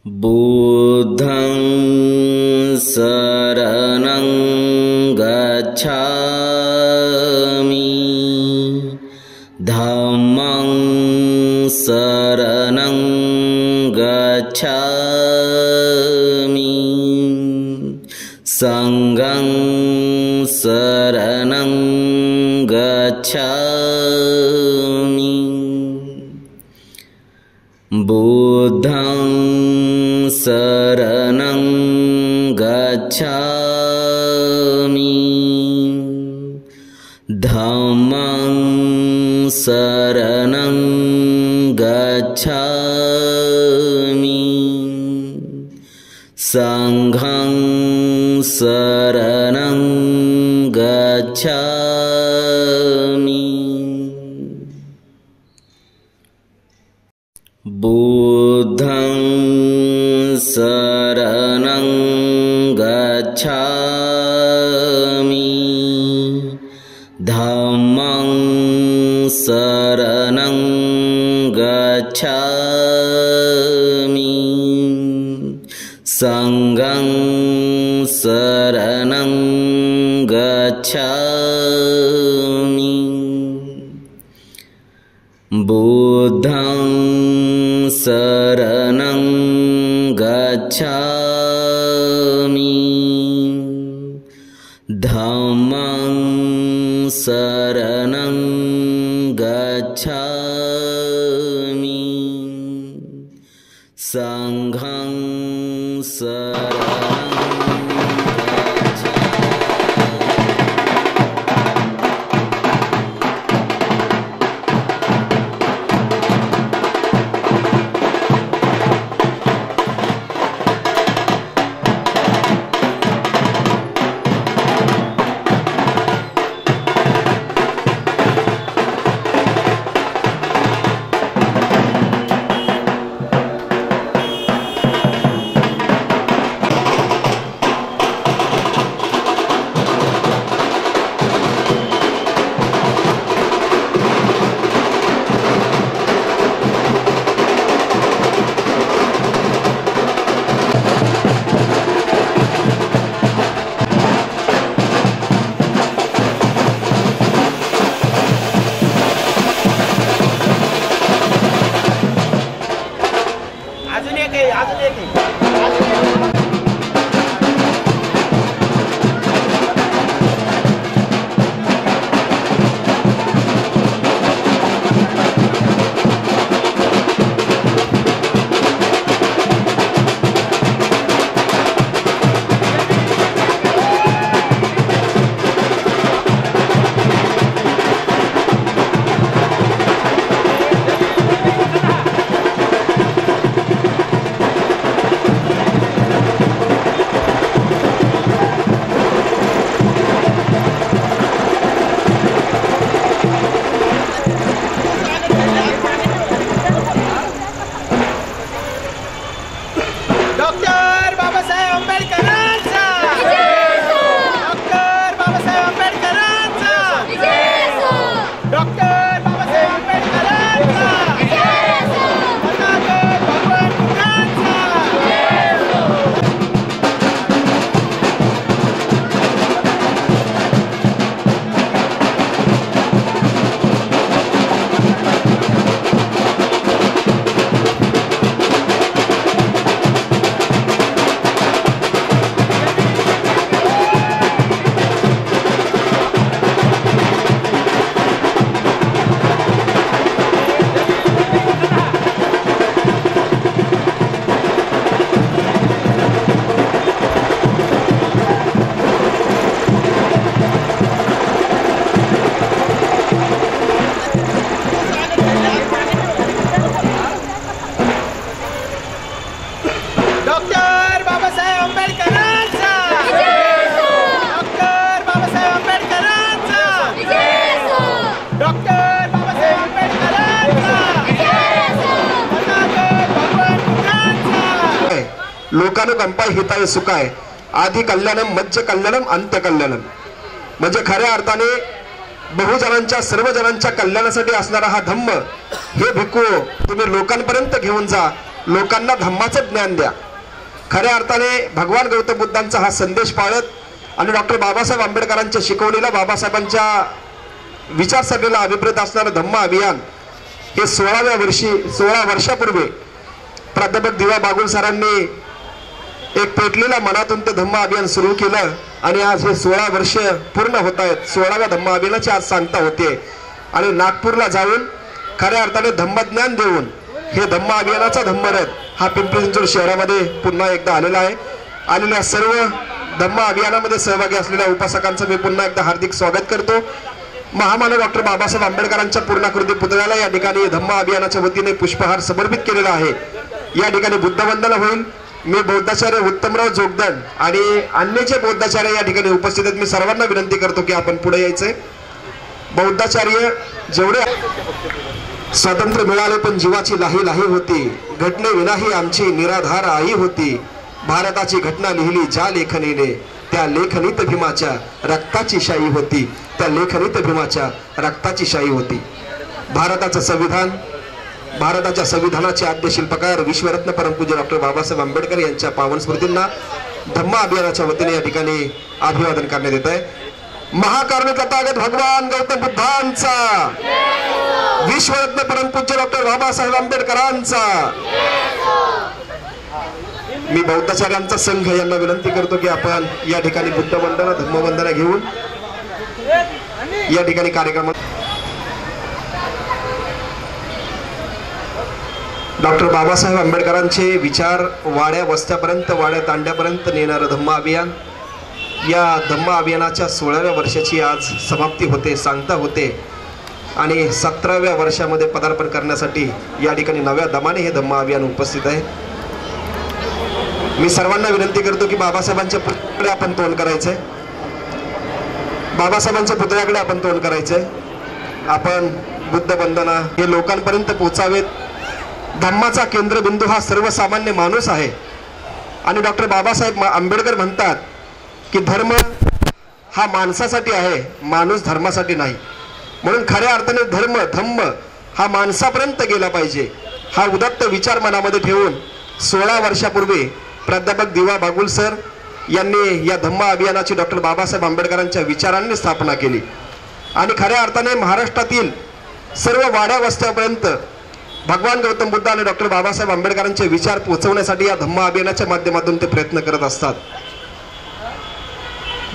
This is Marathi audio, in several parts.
बुद्धं शरणं गच्छामि धम्मं शरणं गच्छामि संघं शरणं गच्छामि बुद्धं शरणं गच्छामि धम्मं शरणं गच्छामि संघं शरणं गच्छामि बुद्धं शरणं गच्छामि धम्मं शरणं गच्छामि संघं शरणं गच्छामि बुद्धं शरणं गच्छामि धम्मं शरणं गच्छामि संघं शरणं लोकानुकंपाय हिताय सुखाय आदि कल्याणम मज्ज कल्याणम अंत्य कल्याणम म्हणजे खऱ्या अर्थाने बहुजनांच्या सर्वजनांच्या कल्याणासाठी असणारा हा धम्म हे भिक्खू तुम्ही लोकांपर्यंत घेऊन जा लोकांना धम्माचं ज्ञान द्या. खऱ्या अर्थाने भगवान गौतम बुद्धांचा हा संदेश पाळत आणि डॉक्टर बाबासाहेब आंबेडकरांच्या शिकवणीला, बाबासाहेबांच्या विचारसरणीला अभिप्रेत असणारं धम्म अभियान हे 16 वर्षापूर्वी प्राध्यापक दिवा बागुल सरांनी एक पेटलेल्या मनातून ते धम्म अभियान सुरू केलं आणि आज हे 16 वर्ष पूर्ण होत आहेत. 16व्या धम्म अभियानाची आज सांगता होते आणि नागपूरला जाऊन खऱ्या अर्थाने धम्मज्ञान देऊन हे धम्म अभियानाचा धम्मरथ हा पिंपरी चिंचवड शहरामध्ये पुन्हा एकदा आलेला आहे. आलेल्या सर्व धम्म अभियानामध्ये सहभागी असलेल्या उपासकांचं मी पुन्हा एकदा हार्दिक स्वागत करतो. महामानव डॉक्टर बाबासाहेब आंबेडकरांच्या पूर्णाकृती पुतळ्याला या ठिकाणी धम्म अभियानाच्या वतीने पुष्पहार समर्पित केलेला आहे. या ठिकाणी बुद्धवंदना होईल. मी बौद्धाचार्य उत्तमराव जोगदंड आणि अन्यचे बौद्धाचार्य या ठिकाणी उपस्थित आहेत. मी सर्वांना विनंती करतो की आपण पुढे यायचंय. बौद्धाचार्य जेवढे स्वातंत्र्य मिळाले पण जीवाची लाही लाही होती, घटने विनाही आमची निराधार आई होती. भारताची घटना लिहिली ज्या लेखनीने, त्या लेखनीत भीमाच्या रक्ताची शाई होती. त्या लेखनीत भीमाच्या रक्ताची शाई होती. भारताचं संविधान, भारताच्या संविधानाचे आद्य शिल्पकार विश्वरत्न परमपूज्य डॉक्टर बाबासाहेब आंबेडकर यांच्या पावन स्मृतींना धम्म अभियानाच्या वतीने या ठिकाणी अभिवादन करण्यात येत आहे. महाकारुण्य तथागत भगवान गौतम बुद्धांचा, विश्वरत्न परमपूज्य डॉक्टर बाबासाहेब आंबेडकरांचा. मी बौद्धाचार्यांचा संघ यांना विनंती करतो की आपण या ठिकाणी बुद्धवंदना धम्मवंदना घेऊन या ठिकाणी कार्यक्रमात डॉक्टर बाबासाहेब आंबेडकरांचे विचार वाड्या वस्त्यापर्यंत, वाड्या तांड्यापर्यंत नेणारं धम्म अभियान, या धम्म अभियानाच्या 16व्या वर्षाची आज समाप्ती होते, सांगता होते आणि 17व्या वर्षामध्ये पदार्पण करण्यासाठी या ठिकाणी नव्या दमाने हे धम्म अभियान उपस्थित आहे. मी सर्वांना विनंती करतो की बाबासाहेबांच्या पुतळ्याकडे आपण तोंड करायचंय. बाबासाहेबांच्या पुतळ्याकडे आपण तोंड करायचंय. आपण बुद्धवंदना हे लोकांपर्यंत पोहोचावेत. धम्माचा केंद्रबिंदू हा सर्वसामान्य माणूस आहे आणि डॉक्टर बाबासाहेब आंबेडकर म्हणतात की धर्म हा माणसासाठी आहे, माणूस धर्मासाठी नाही. म्हणून खऱ्या अर्थाने धम्म हा माणसापर्यंत गेला पाहिजे. हा उदात्त विचार मनामध्ये ठेवून 16 वर्षापूर्वी प्राध्यापक दिवा बागुल सर यांनी या धम्म अभियानाची डॉक्टर बाबासाहेब आंबेडकरांच्या विचारांनी स्थापना केली आणि खऱ्या अर्थाने महाराष्ट्रातील सर्व वाड्या वस्त्यापर्यंत भगवान गौतम बुद्ध आणि डॉक्टर बाबासाहेब आंबेडकरांचे विचार पोहोचवण्यासाठी या धम्म अभियानाच्या माध्यमातून ते प्रयत्न करत असतात.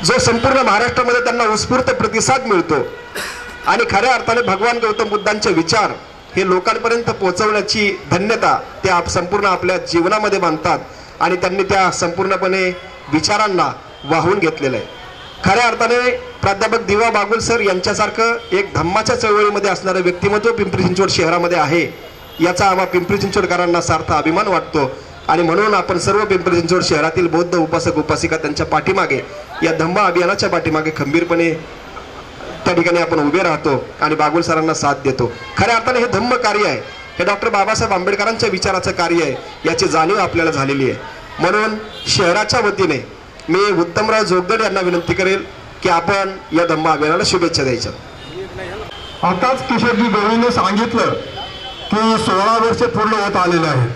जो संपूर्ण महाराष्ट्रामध्ये त्यांना उत्स्फूर्त प्रतिसाद मिळतो आणि खऱ्या अर्थाने भगवान गौतम बुद्धांचे विचार हे लोकांपर्यंत पोहोचवण्याची धन्यता ते संपूर्ण आपल्या जीवनामध्ये मानतात आणि त्यांनी त्या संपूर्णपणे विचारांना वाहून घेतलेलं आहे. खऱ्या अर्थाने प्राध्यापक दिवा बागुल सर यांच्यासारखं एक धम्माच्या चळवळीमध्ये असणारं व्यक्तिमत्व पिंपरी चिंचवड शहरामध्ये आहे, याचा आम्हा पिंपरी चिंचवडकरांना सार्थ अभिमान वाटतो आणि म्हणून आपण सर्व पिंपरी चिंचवड शहरातील बौद्ध उपासक उपासिका त्यांच्या पाठीमागे, या धम्म अभियानाच्या पाठीमागे खंबीरपणे त्या ठिकाणी आपण उभे राहतो आणि बागुल सरांना साथ देतो. खऱ्या अर्थाने हे धम्म कार्य आहे, हे डॉक्टर बाबासाहेब आंबेडकरांच्या विचाराचं कार्य आहे, याची जाणीव आपल्याला झालेली आहे. म्हणून शहराच्या वतीने मी उत्तमराव जोगदंड यांना विनंती करेल की आपण या धम्म अभियानाला शुभेच्छा द्यायच्या. आताच किशोरजी गवळीने सांगितलं की 16 वर्ष पूर्ण होत आलेले आहेत.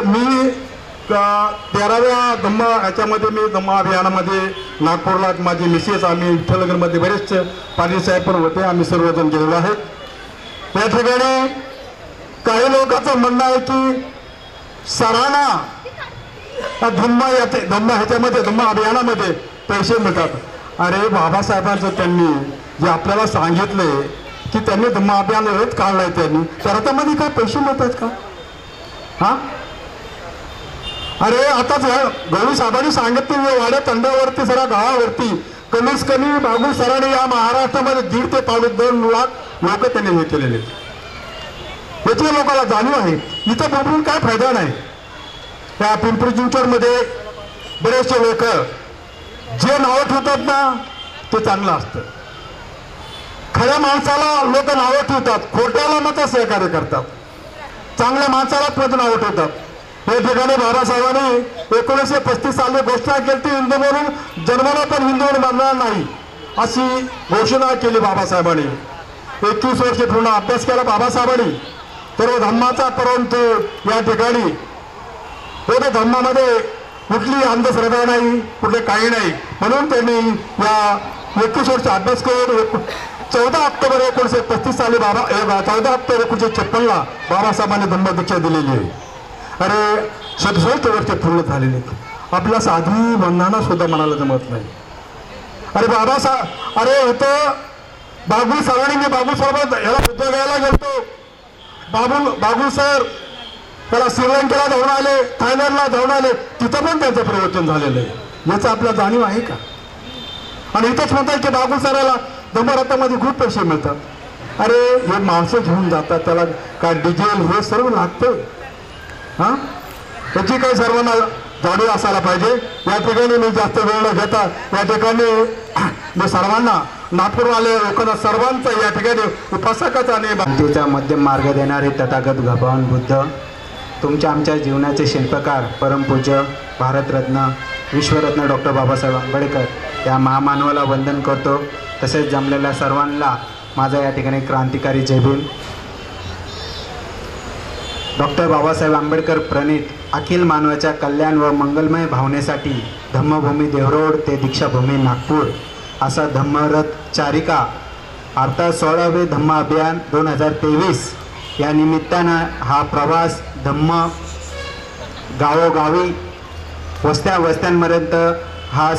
मी 13व्या धम्म ह्याच्यामध्ये मी धम्म अभियानामध्ये नागपूरला माझी मिसेस, आम्ही विठ्ठलनगरमध्ये बरेचसे पाटील साहेब पण होते, आम्ही सर्वजण गेलेलो आहेत. या ठिकाणी काही लोकांचं म्हणणं आहे की सरांना धम्म ह्याच्यामध्ये धम्म अभियानामध्ये पैसे मिळतात. अरे बाबासाहेबांचं त्यांनी जे आपल्याला सांगितले की त्यांनी धम्म अभियान रथ काढलाय, त्यांनी तर त्यामध्ये काय पैसे मिळतात का? हा, अरे आता गवळी साहेबांनी सांगितलं वाड्या तंड्यावरती सरा गावावरती कमीत कमी बागुल सरांनी या महाराष्ट्रामध्ये 1.5 ते 2.5 लाख लोक त्यांनी हे केलेले. याची लोकांना जाणीव आहे. इथं बोलून काय फायदा नाही. त्या पिंपरी चिंचवडमध्ये बरेचसे लोक जे नावं ठेवतात ना ते चांगलं असतं. खऱ्या माणसाला लोक नावं ठेवतात, खोट्याला मात्र सहकार्य करतात, चांगल्या माणसाला पण नावं ठेवतात. या ठिकाणी बाबासाहेबांनी 1935 साली घोषणा केली, हिंदू म्हणून जन्माला पण हिंदू मानणार नाही अशी घोषणा केली बाबासाहेबांनी. 21 वर्ष पूर्ण अभ्यास केला बाबासाहेबांनी सर्व धम्माचा परंतु या ठिकाणी त्या धम्मामध्ये कुठली अंधश्रद्धा नाही, कुठले काही नाही, म्हणून त्यांनी या 21 वर्ष अभ्यास करून 14 ऑक्टोबर 1935 साली 14 ऑक्टोबर 1956ला बाबासाहेबांनी धम्मदीक्षा दिलेली आहे. अरे 67 वर्ष पूर्ण झालेली, आपल्या साधी बंधांना सुद्धा मनाला जमत नाही. अरे बाबासाहेब, अरे इथं बाबू सरांनी, मी बाबू सर याला उद्योग घ्यायला गेलतो. बाबू सर त्याला श्रीलंकेला धावून आले, थायलंडला धावून आले, तिथं पण त्यांचं प्रवचन झालेलं आहे. याचा आपला जाणीव आहे का? आणि इथंच म्हणतात की बाबू सराला धम्मरथामध्ये खूप पैसे मिळतात. अरे हे माणसं घेऊन जातात, त्याला काय डिझेल हे सर्व लागतं. हां, त्याची काही सर्वांना जाणीव असायला पाहिजे. या ठिकाणी मी जास्त वेळ न घेता या ठिकाणी मी सर्वांना नागपूरवाले लोकांना सर्वांचा या ठिकाणी उपासकाचा आणि शांतीचा मध्यम मार्ग देणारे तथागत भगवान बुद्ध, तुमच्या आमच्या जीवनाचे शिल्पकार परमपूज्य भारतरत्न विश्वरत्न डॉक्टर बाबासाहेब आंबेडकर या महामानवाला वंदन करतो. तसेच जमलेल्या सर्वांना माझा या ठिकाणी क्रांतिकारी जय भीम. डॉक्टर बाबासाहेब आंबेडकर प्रणित अखिल मानवाच्या कल्याण व मंगलमय भावनेसाठी धम्मभूमी देवरोड ते दीक्षाभूमी नागपूर असा धम्मरथ चारिका अर्थात 16वे धम्म अभियान 2023 या निमित्तानं हा प्रवास धम्म गावोगावी वस्त्यांपर्यंत हा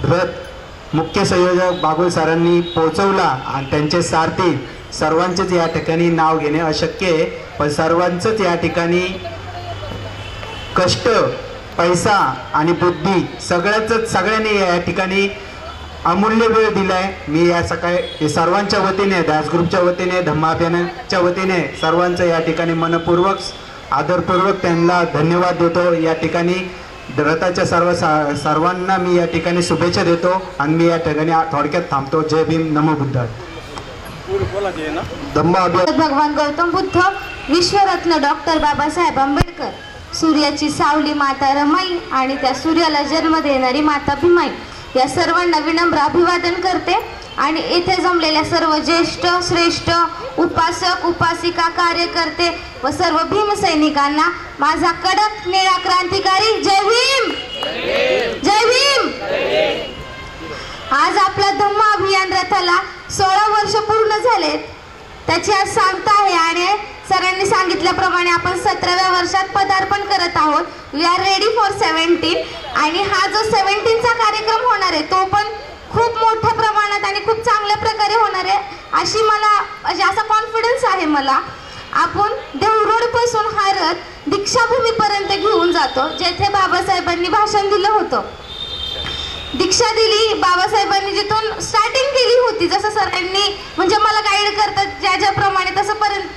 रथ मुख्य संयोजक बागुल सरांनी पोहोचवला. आणि त्यांचे सारथी सर्वांचेच या ठिकाणी नाव घेणे अशक्य आहे, पण सर्वांचंच या ठिकाणी कष्ट, पैसा आणि बुद्धी सगळ्यांनी या ठिकाणी अमूल्य वेळ दिलाय. मी या सकाळी सर्वांच्या वतीने, दास ग्रुपच्या वतीने, धम्माभियानाच्या वतीने सर्वांचं या ठिकाणी मनपूर्वक आदरपूर्वक त्यांना धन्यवाद देतो. या ठिकाणी रथाच्या सर्वांना मी या ठिकाणी शुभेच्छा देतो आणि मी या ठिकाणी थोडक्यात थांबतो. जय भीम, नमो बुद्धाय. भगवान गौतम बुद्ध, विश्वरत्न डॉक्टर बाबासाहेब आंबेडकर, सूर्याची सावली माता रमाई आणि त्या सूर्याला जन्म देणारी माता भीमाई या सर्वांना विनम्र अभिवादन करते. आणि येथे जमलेल्या सर्व ज्येष्ठ श्रेष्ठ उपासक उपासिका कार्यकर्ते व सर्व भीमसैनिकांना माझा कडक निळा क्रांतिकारी जय भीम. जय भीम. आज आपला धम्म अभियान रथाला 16 वर्ष पूर्ण झालेत, त्याची आज सांगता आहे. आणि सरांनी सांगितल्याप्रमाणे आपण 17व्या वर्षात पदार्पण करत आहोत. We are ready for 17. आणि हा जो 17चा कार्यक्रम होणार आहे तो पण खूप मोठ्या प्रमाणात आणि खूप चांगल्या प्रकारे होणार आहे अशी मला असा कॉन्फिडन्स आहे मला. आपण देवरोड पासून हा रथ दीक्षाभूमीपर्यंत घेऊन जातो, जेथे बाबासाहेबांनी भाषण दिलं होतं, दीक्षा दिली. बाबासाहेबांनी जिथून स्टार्टिंग केली होती, जसं सरांनी म्हणजे मला गाईड करतात ज्याप्रमाणे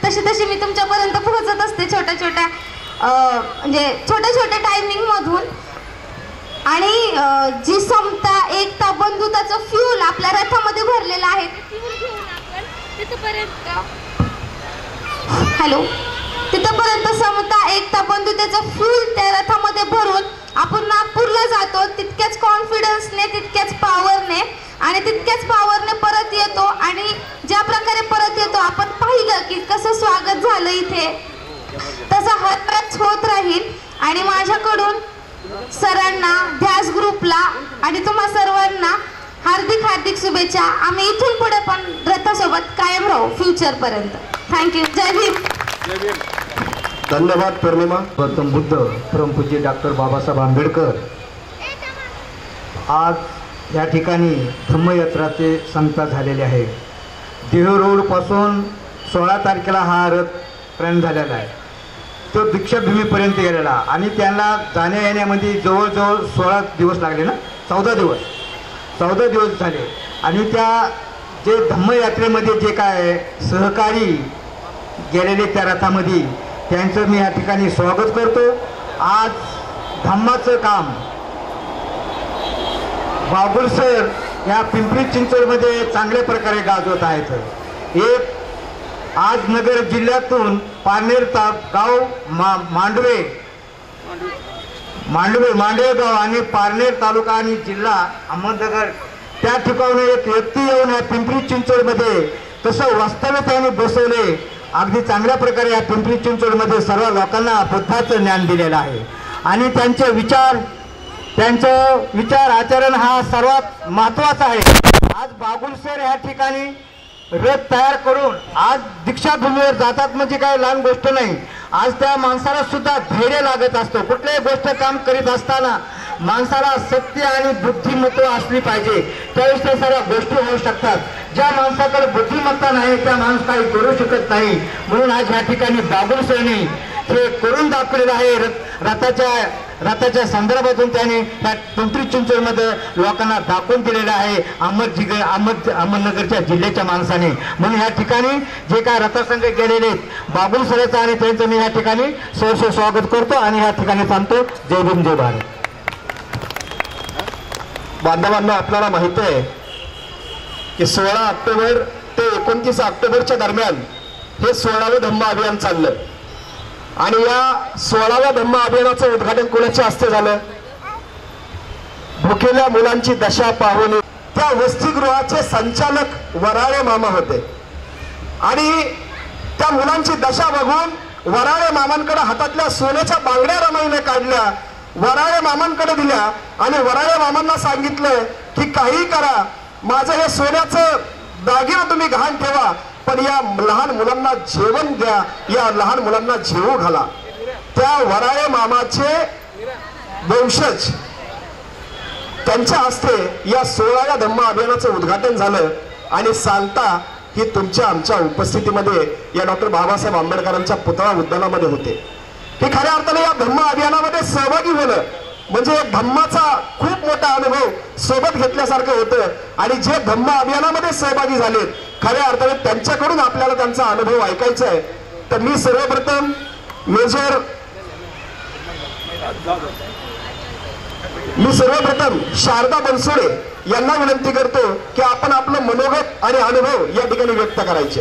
तशी मी तुमच्यापर्यंत पोहोचत असते छोट्या छोट्या टायमिंग मधून. आणि जी समता, एकता, बंधुताचं फ्यूल आपल्या रथामध्ये भरलेलं आहे तिथपर्यंत समता, एकता, बंधुतेचं फ्यूल त्या रथामध्ये भरून आपण नागपूरला जातो. तितक्याच कॉन्फिडन्सने, तितक्याच पॉवरने आणि तितक्याच पॉवरने परत येतो. आणि ज्या प्रकारे परत येतो आपण पाहिलं की कसं स्वागत झालं इथे, तसं हरच होत राहील. आणि माझ्याकडून सरांना, ध्यास ग्रुपला आणि तुम्हा सर्वांना हार्दिक हार्दिक शुभेच्छा. आम्ही इथून पुढे पण रथासोबत कायम राहू फ्युचर पर्यंत. थँक्यू. जय भीम. धन्यवाद. पौर्णिमा. गौतम बुद्ध, परमपूज्य डॉक्टर बाबासाहेब आंबेडकर. आज या ठिकाणी धम्मयात्राचे सांगता झालेले आहे. देहू पासून 16 तारखेला हा रथ प्रयाण झालेला आहे, तो दीक्षाभूमीपर्यंत गेलेला. आणि त्यांना जाण्या येण्यामध्ये जवळजवळ 16 दिवस लागले ना, 14 दिवस झाले. आणि त्या जे धम्मयात्रेमध्ये जे काय सहकारी गेलेले त्या रथामध्ये त्यांचं मी या ठिकाणी स्वागत करतो. आज धम्माचं काम बागुल सर या पिंपरी चिंचवडमध्ये चांगल्या प्रकारे गाजवत आहेत. एक आज नगर जिल्ह्यातून पारनेर गाव, मांडवे गाव आणि पारनेर तालुका आणि जिल्हा अहमदनगर त्या ठिकाणी एक व्यक्ती येऊन या पिंपरी चिंचवडमध्ये कसं वास्तव्य त्याने बसवले अगदी चांगल्या प्रकारे या पिंपरी चिंचवडमध्ये सर्व लोकांना बुद्धाचं ज्ञान दिलेलं आहे आणि त्यांचे विचार आचरण हा सर्वात महत्त्वाचा आहे. आज बागुल सर ह्या ठिकाणी रथ तयार करून आज दीक्षाभूमीवर जातात म्हणजे काही लहान गोष्ट नाही. आज त्या माणसाला सुद्धा धैर्य लागत असतो. कुठल्याही गोष्ट काम करीत असताना माणसाला सत्य आणि बुद्धिमत्ता असली पाहिजे, त्यावेळेस त्या सर्व गोष्टी होऊ शकतात. ज्या माणसाकडे बुद्धिमत्ता नाही त्या माणूस काही करू शकत नाही. म्हणून आज ह्या ठिकाणी बागुल सरने हे करून दाखवलेलं आहे. रथाच्या संदर्भातून त्याने ह्या पिंपरी चिंचवडमध्ये लोकांना दाखवून दिलेलं आहे अहमदनगरच्या जिल्ह्याच्या माणसाने. म्हणून ह्या ठिकाणी जे काय रथसंघ गेलेले बागुल सरांचं आणि त्यांचं मी ह्या ठिकाणी सहर्ष स्वागत करतो आणि ह्या ठिकाणी सांगतो जय भीम जय भारत. बांधवांना आपल्याला माहिती आहे की 16 ऑक्टोबर ते 29 ऑक्टोबरच्या दरम्यान हे 16वें धम्म अभियान चाललं आणि या 16व्या धम्म अभियानाचं उद्घाटन कोणाच्या हस्ते झालं? भुकेल्या मुलांची दशा पाहून त्या वसतिगृहाचे संचालक वराळे मामा होते आणि त्या मुलांची दशा बघून वराळे मामांकडे हातातल्या सोन्याच्या बांगड्या रमाईने काढल्या, वराळे मामांकडे दिल्या आणि वराळे मामांना सांगितलं की काही करा, माझं हे सोन्याचं दागिना तुम्ही गहाण ठेवा, पण या लहान मुलांना जेवण द्या, या लहान मुलांना जेवू घाला. त्या वराळे मामाचे वंशज त्यांच्या हस्ते या 16व्या धम्म अभियानाचं उद्घाटन झालं आणि सांगता ही तुमच्या आमच्या उपस्थितीमध्ये या डॉक्टर बाबासाहेब आंबेडकरांच्या पुतळा उद्यानामध्ये होते. की खऱ्या अर्थाने या धम्म अभियानामध्ये सहभागी होणं म्हणजे धम्माचा खूप मोठा अनुभव सोबत घेतल्यासारखं होतं आणि जे धम्म अभियानामध्ये सहभागी झाले खऱ्या अर्थाने त्यांच्याकडून आपल्याला त्यांचा अनुभव ऐकायचा आहे. तर मी सर्वप्रथम शारदा बनसोडे यांना विनंती करतो की आपण आपलं मनोगत आणि अनुभव या ठिकाणी व्यक्त करायचे.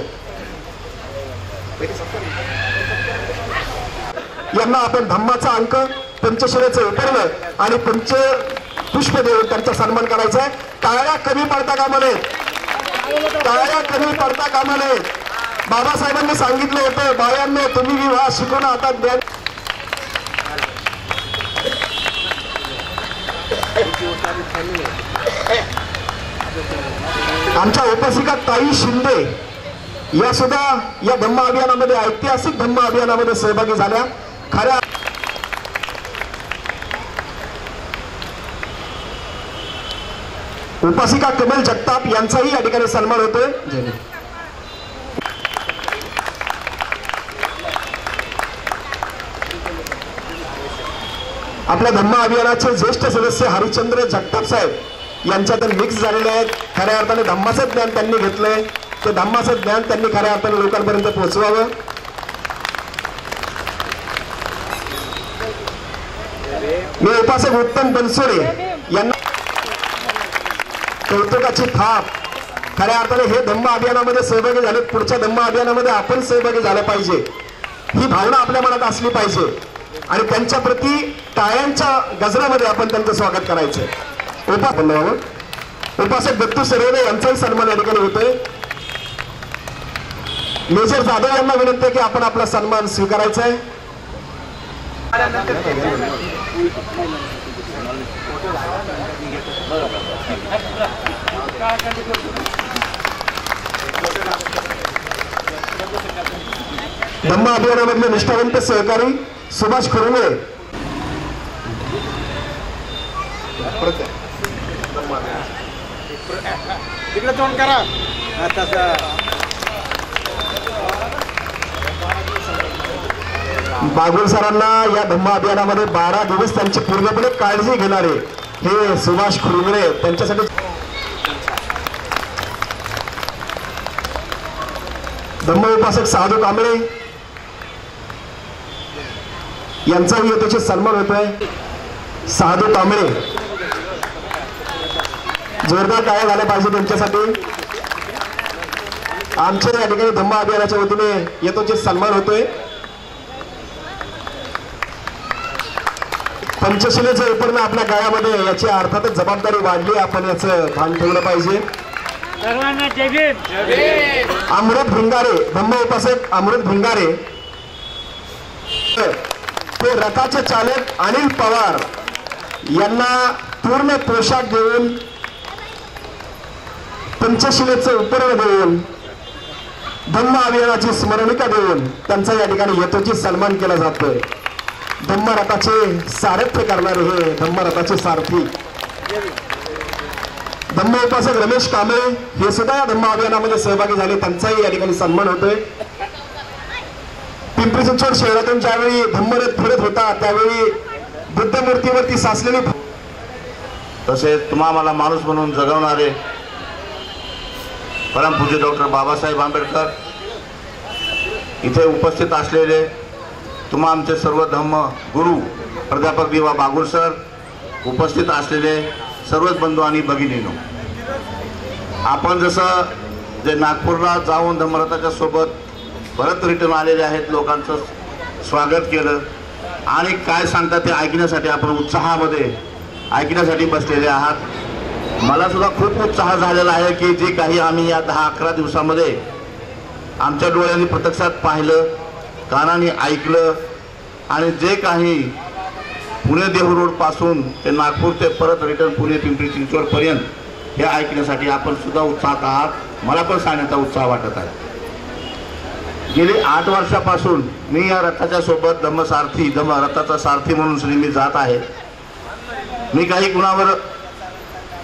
यांना आपण धम्माचा अंक, पंचशिलेचं उपर्ण आणि पंचपुष्प देऊन त्यांचा सन्मान करायचा आहे. टाळ्या कमी पडता कामा नयेत, टाळ्या कमी पडता कामा नयेत. बाबासाहेबांनी सांगितलं होतं, बायांनो तुम्ही विवाह शिकवणं आता द्या. आमच्या उपासिका ताई शिंदे या सुद्धा या धम्म अभियानामध्ये, ऐतिहासिक धम्म अभियानामध्ये सहभागी झाल्या. खऱ्या उपासिका कमल जगताप यांचाही या ठिकाणी सन्मान होतोय. आपल्या धम्म अभियानाचे ज्येष्ठ सदस्य हरिचंद्र जगताप साहेब यांच्यात मिक्स झालेले आहेत. खऱ्या अर्थाने धम्माचं ज्ञान त्यांनी घेतलंय, ते धम्माचं ज्ञान त्यांनी खऱ्या अर्थाने लोकांपर्यंत पोहोचवावं. मी उपासक उत्तम बनसोडे यांना कौतुकाची थाप. खऱ्या अर्थाने हे धम्म अभियानामध्ये सहभागी झाले, पुढच्या धम्म अभियानामध्ये आपण सहभागी झालं पाहिजे ही भावना आपल्या मनात असली पाहिजे आणि त्यांच्या प्रती टाळ्यांच्या गजरामध्ये आपण त्यांचं स्वागत करायचं. उपासक दत्तू सरवणे यांचाही सन्मान या ठिकाणी होतोय. मेजर जाधव यांना विनंती की आपण आपला सन्मान स्वीकारायचा आहे. धम्म अभियानामधले निष्ठावंत सहकारी सुभाष खुरमे बागुल सरांना या धम्म अभियानामध्ये 12 दिवस त्यांची पूर्णपणे काळजी घेणारे हे सुभाष खुरमे त्यांच्यासाठी धम्म उपासक साधू कांबळे यांचाही त्याचे सन्मान होतोय. साधू कांबळे जोरदार टाळ्या झाल्या पाहिजे त्यांच्यासाठी. आमच्या या ठिकाणी धम्म अभियानाच्या वतीने येतोचे सन्मान होतोय. पंचशिलेचं उपर्ण आपल्या गायामध्ये याची अर्थातच जबाबदारी वाढली, आपण याचं भान ठेवलं पाहिजे. अमृत भिंगारे, धम्म उपासक अमृत भिंगारे, ते रथाचे चालक अनिल पवार यांना पूर्ण पोशाख देऊन पंचशिलेचं उपरण देऊन धम्म अभियानाची स्मरणिका देऊन त्यांचा या ठिकाणी यथोचित सन्मान केला जातोय. धम्म रथाचे सारथ्य करणारे हे धम्म रथाचे सारथी धम्म उपासक रमेश कांबळे हे सुद्धा या धम्म अभियानामध्ये सहभागी झाले, त्यांचाही या ठिकाणी सन्मान होतोय. पिंपरी चिंचवड शहरातून ज्यावेळी धम्मरथ फिरत होता त्यावेळी बुद्ध मूर्तीवरती साचलेली, तसेच तुम्हा मला माणूस म्हणून जगवणारे परमपूज्य डॉक्टर बाबासाहेब आंबेडकर, इथे उपस्थित असलेले तुम्हा आमचे सर्व धम्म गुरु प्राध्यापक दिवा बागुल सर, उपस्थित असलेले सर्वच बंधू आणि भगिनींनो, आपण जसं जे नागपूरला जाऊन धम्मरथाच्या सोबत परत रिटर्न आलेले आहेत लोकांचं स्वागत केलं आणि काय सांगतात ते ऐकण्यासाठी आपण उत्साहामध्ये ऐकण्यासाठी बसलेले आहात. मला सुद्धा खूप उत्साह झालेला आहे की जे काही आम्ही या 10-11 दिवसामध्ये आमच्या डोळ्यांनी प्रत्यक्षात पाहिलं, कानाने ऐकलं आणि जे काही पुणे देहू रोड पासून ते नागपूर ते परत रिटर्न पुणे पिंपरी चिंचवड पर्यंत हे ऐकण्यासाठी आपण सुद्धा उत्साहात आहात. मला पण सांगण्याचा उत्साह वाटत आहे. गेली 8 वर्षापासून मी या रथाच्या सोबत धम्म रथाचा सारथी म्हणून मी जात आहे. मी काही कुणावर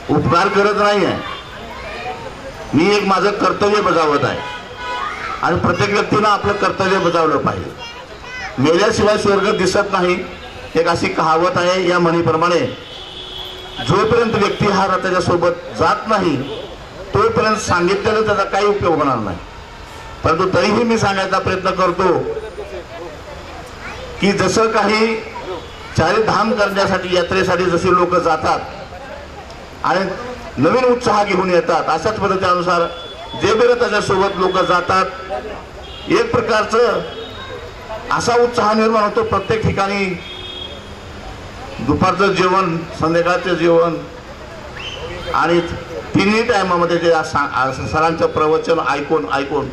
उपकार करत नाही आहे, मी एक माझं कर्तव्य बजावत आहे आणि प्रत्येक व्यक्तीनं आपलं कर्तव्य बजावलं पाहिजे. मेल्याशिवाय स्वर्ग दिसत नाही, एक अशी कहावत आहे. या म्हणीप्रमाणे जोपर्यंत व्यक्ती हा रथाच्या सोबत जात नाही तोपर्यंत सांगितलेलं त्याचा काही उपयोग होणार नाही. परंतु तरीही मी सांगायचा प्रयत्न करतो की जसं काही चारिधाम करण्यासाठी यात्रेसाठी जसे लोक जातात आणि नवीन उत्साह घेऊन येतात, अशाच पद्धतीनुसार जे बी रथाच्या सोबत लोक जातात, एक प्रकारचं असा उत्साह निर्माण होतो. प्रत्येक ठिकाणी दुपारचं जेवण, संध्याकाळचं जेवण आणि तिन्ही टायमामध्ये ते सरांचं प्रवचन ऐकून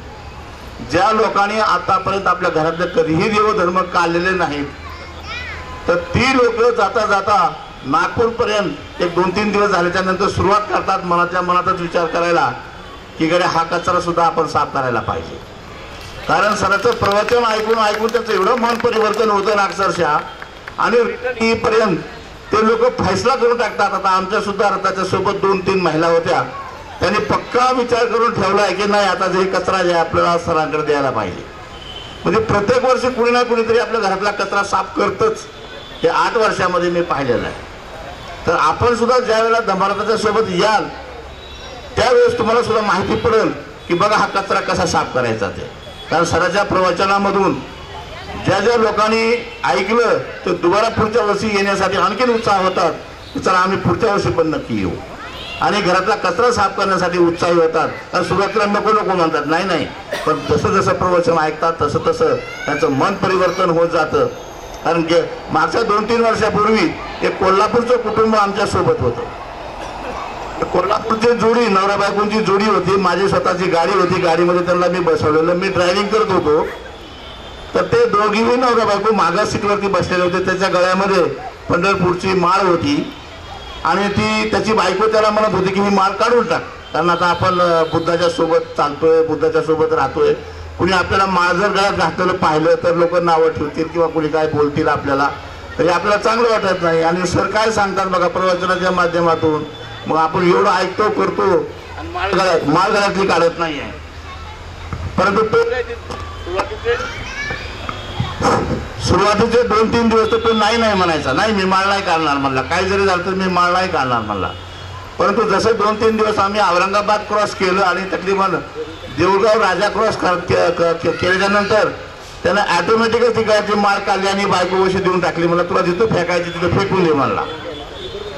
ज्या लोकांनी आतापर्यंत आपल्या घरातले कधीही देवधर्म काढलेले नाहीत, तर ती लोक जाता जाता नागपूरपर्यंत एक 2-3 दिवस झाल्याच्या नंतर सुरुवात करतात मनातल्या मनातच विचार करायला की गड्या हा कचरा सुद्धा आपण साफ करायला पाहिजे. कारण सरांचं प्रवचन ऐकून त्याचं एवढं मन परिवर्तन होतं ना अक्षरशः, आणि पर्यंत ते लोक फैसला करून टाकतात. आता आमच्या सुद्धा रथाच्या सोबत 2-3 महिला होत्या, त्यांनी पक्का विचार करून ठेवला आहे की नाही आता जे कचरा जे आपल्याला सरांकडे द्यायला पाहिजे. म्हणजे प्रत्येक वर्षी कुणी ना कुणीतरी आपल्या घरातला कचरा साफ करतच, हे 8 वर्षामध्ये मी पाहिलेलं आहे. तर आपण सुद्धा ज्या वेळेला धम्मरथाच्या सोबत याल त्यावेळेस तुम्हाला सुद्धा माहिती पडेल की बघा हा कचरा कसा साफ करायचा ते. कारण सराच्या प्रवचनामधून ज्या ज्या लोकांनी ऐकलं तर दुबारा पुढच्या वर्षी येण्यासाठी आणखीन उत्साह होतात की चला आम्ही पुढच्या वर्षी पण नक्की येऊ, आणि घरातला कचरा साफ करण्यासाठी उत्साही होतात. कारण सुरुवातीला नको म्हणतात, नाही, पण जसं जसं प्रवचन ऐकतात तसं तसं त्यांचं मन परिवर्तन होत जातं. कारण मागच्या 2-3 वर्षापूर्वी एक कोल्हापूरचं कुटुंब आमच्या सोबत होतं. कोल्हापूरची जोडी, नवरा बायकोंची जोडी होती. माझी स्वतःची गाडी होती, गाडीमध्ये त्यांना मी बसवलेलं, मी ड्रायव्हिंग करत होतो. तर ते दोघीही नवरा बायको मागच्या सीटवरती बसलेले होते. त्याच्या गळ्यामध्ये पंढरपूरची माळ होती आणि त्याची बायको त्याला म्हणत होती की ही माळ काढून टाक, कारण आता आपण बुद्धाच्या सोबत चालतोय, बुद्धाच्या सोबत राहतोय. कुणी आपल्याला माळ जर गळ्यात घातलेलं पाहिलं तर लोक नावं ठेवतील किंवा कुणी काय बोलतील आपल्याला, तरी आपल्याला चांगलं वाटत नाही. आणि सर काय सांगतात बघा प्रवचनाच्या माध्यमातून, मग आपण एवढं ऐकतो करतो आणि माळ गळ्यातली काढत नाही आहे. परंतु सुरुवातीचे 2-3 दिवस तर तो नाही म्हणायचा, नाही मी माळ नाही काढणार म्हणला, काही जरी झालं तर मी माळ नाही काढणार म्हणला. परंतु जसे 2-3 दिवस आम्ही औरंगाबाद क्रॉस केलं आणि तकरीबन देऊळगाव राजा क्रॉस केल्याच्या नंतर त्यानं ऑटोमॅटिकच ती गळ्याची माळ काढली आणि बायको वशी देऊन टाकली. मला तुला जिथं फेकायची तिथं फेकून दे म्हणला,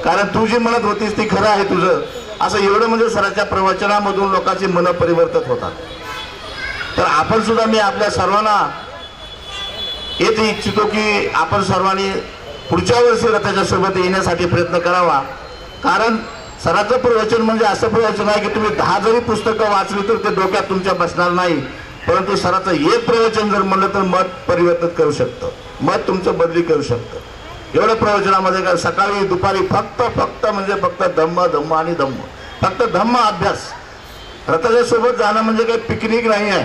कारण तू जी म्हणत होतीस ती खरं आहे तुझं. असं एवढं म्हणजे सराच्या प्रवचनामधून लोकांची मनं परिवर्तित होतात. तर आपण सुद्धा मी आपल्या सर्वांना येथे इच्छितो की आपण सर्वांनी पुढच्या वर्षी रथाच्या सोबत येण्यासाठी प्रयत्न करावा. कारण सराचं प्रवचन म्हणजे असं प्रवचन आहे की तुम्ही 10 जरी पुस्तकं वाचली तर ते डोक्यात तुमच्या बसणार नाही, परंतु सराचं एक प्रवचन जर म्हणलं तर मत परिवर्तित करू शकतं, मत तुमचं बदली करू शकतं. एवढ्या प्रवचनामध्ये काय सकाळी दुपारी फक्त म्हणजे फक्त धम्म आणि धम्म, फक्त धम्म अभ्यास. रथाच्या सोबत जाणं म्हणजे काही पिकनिक नाही आहे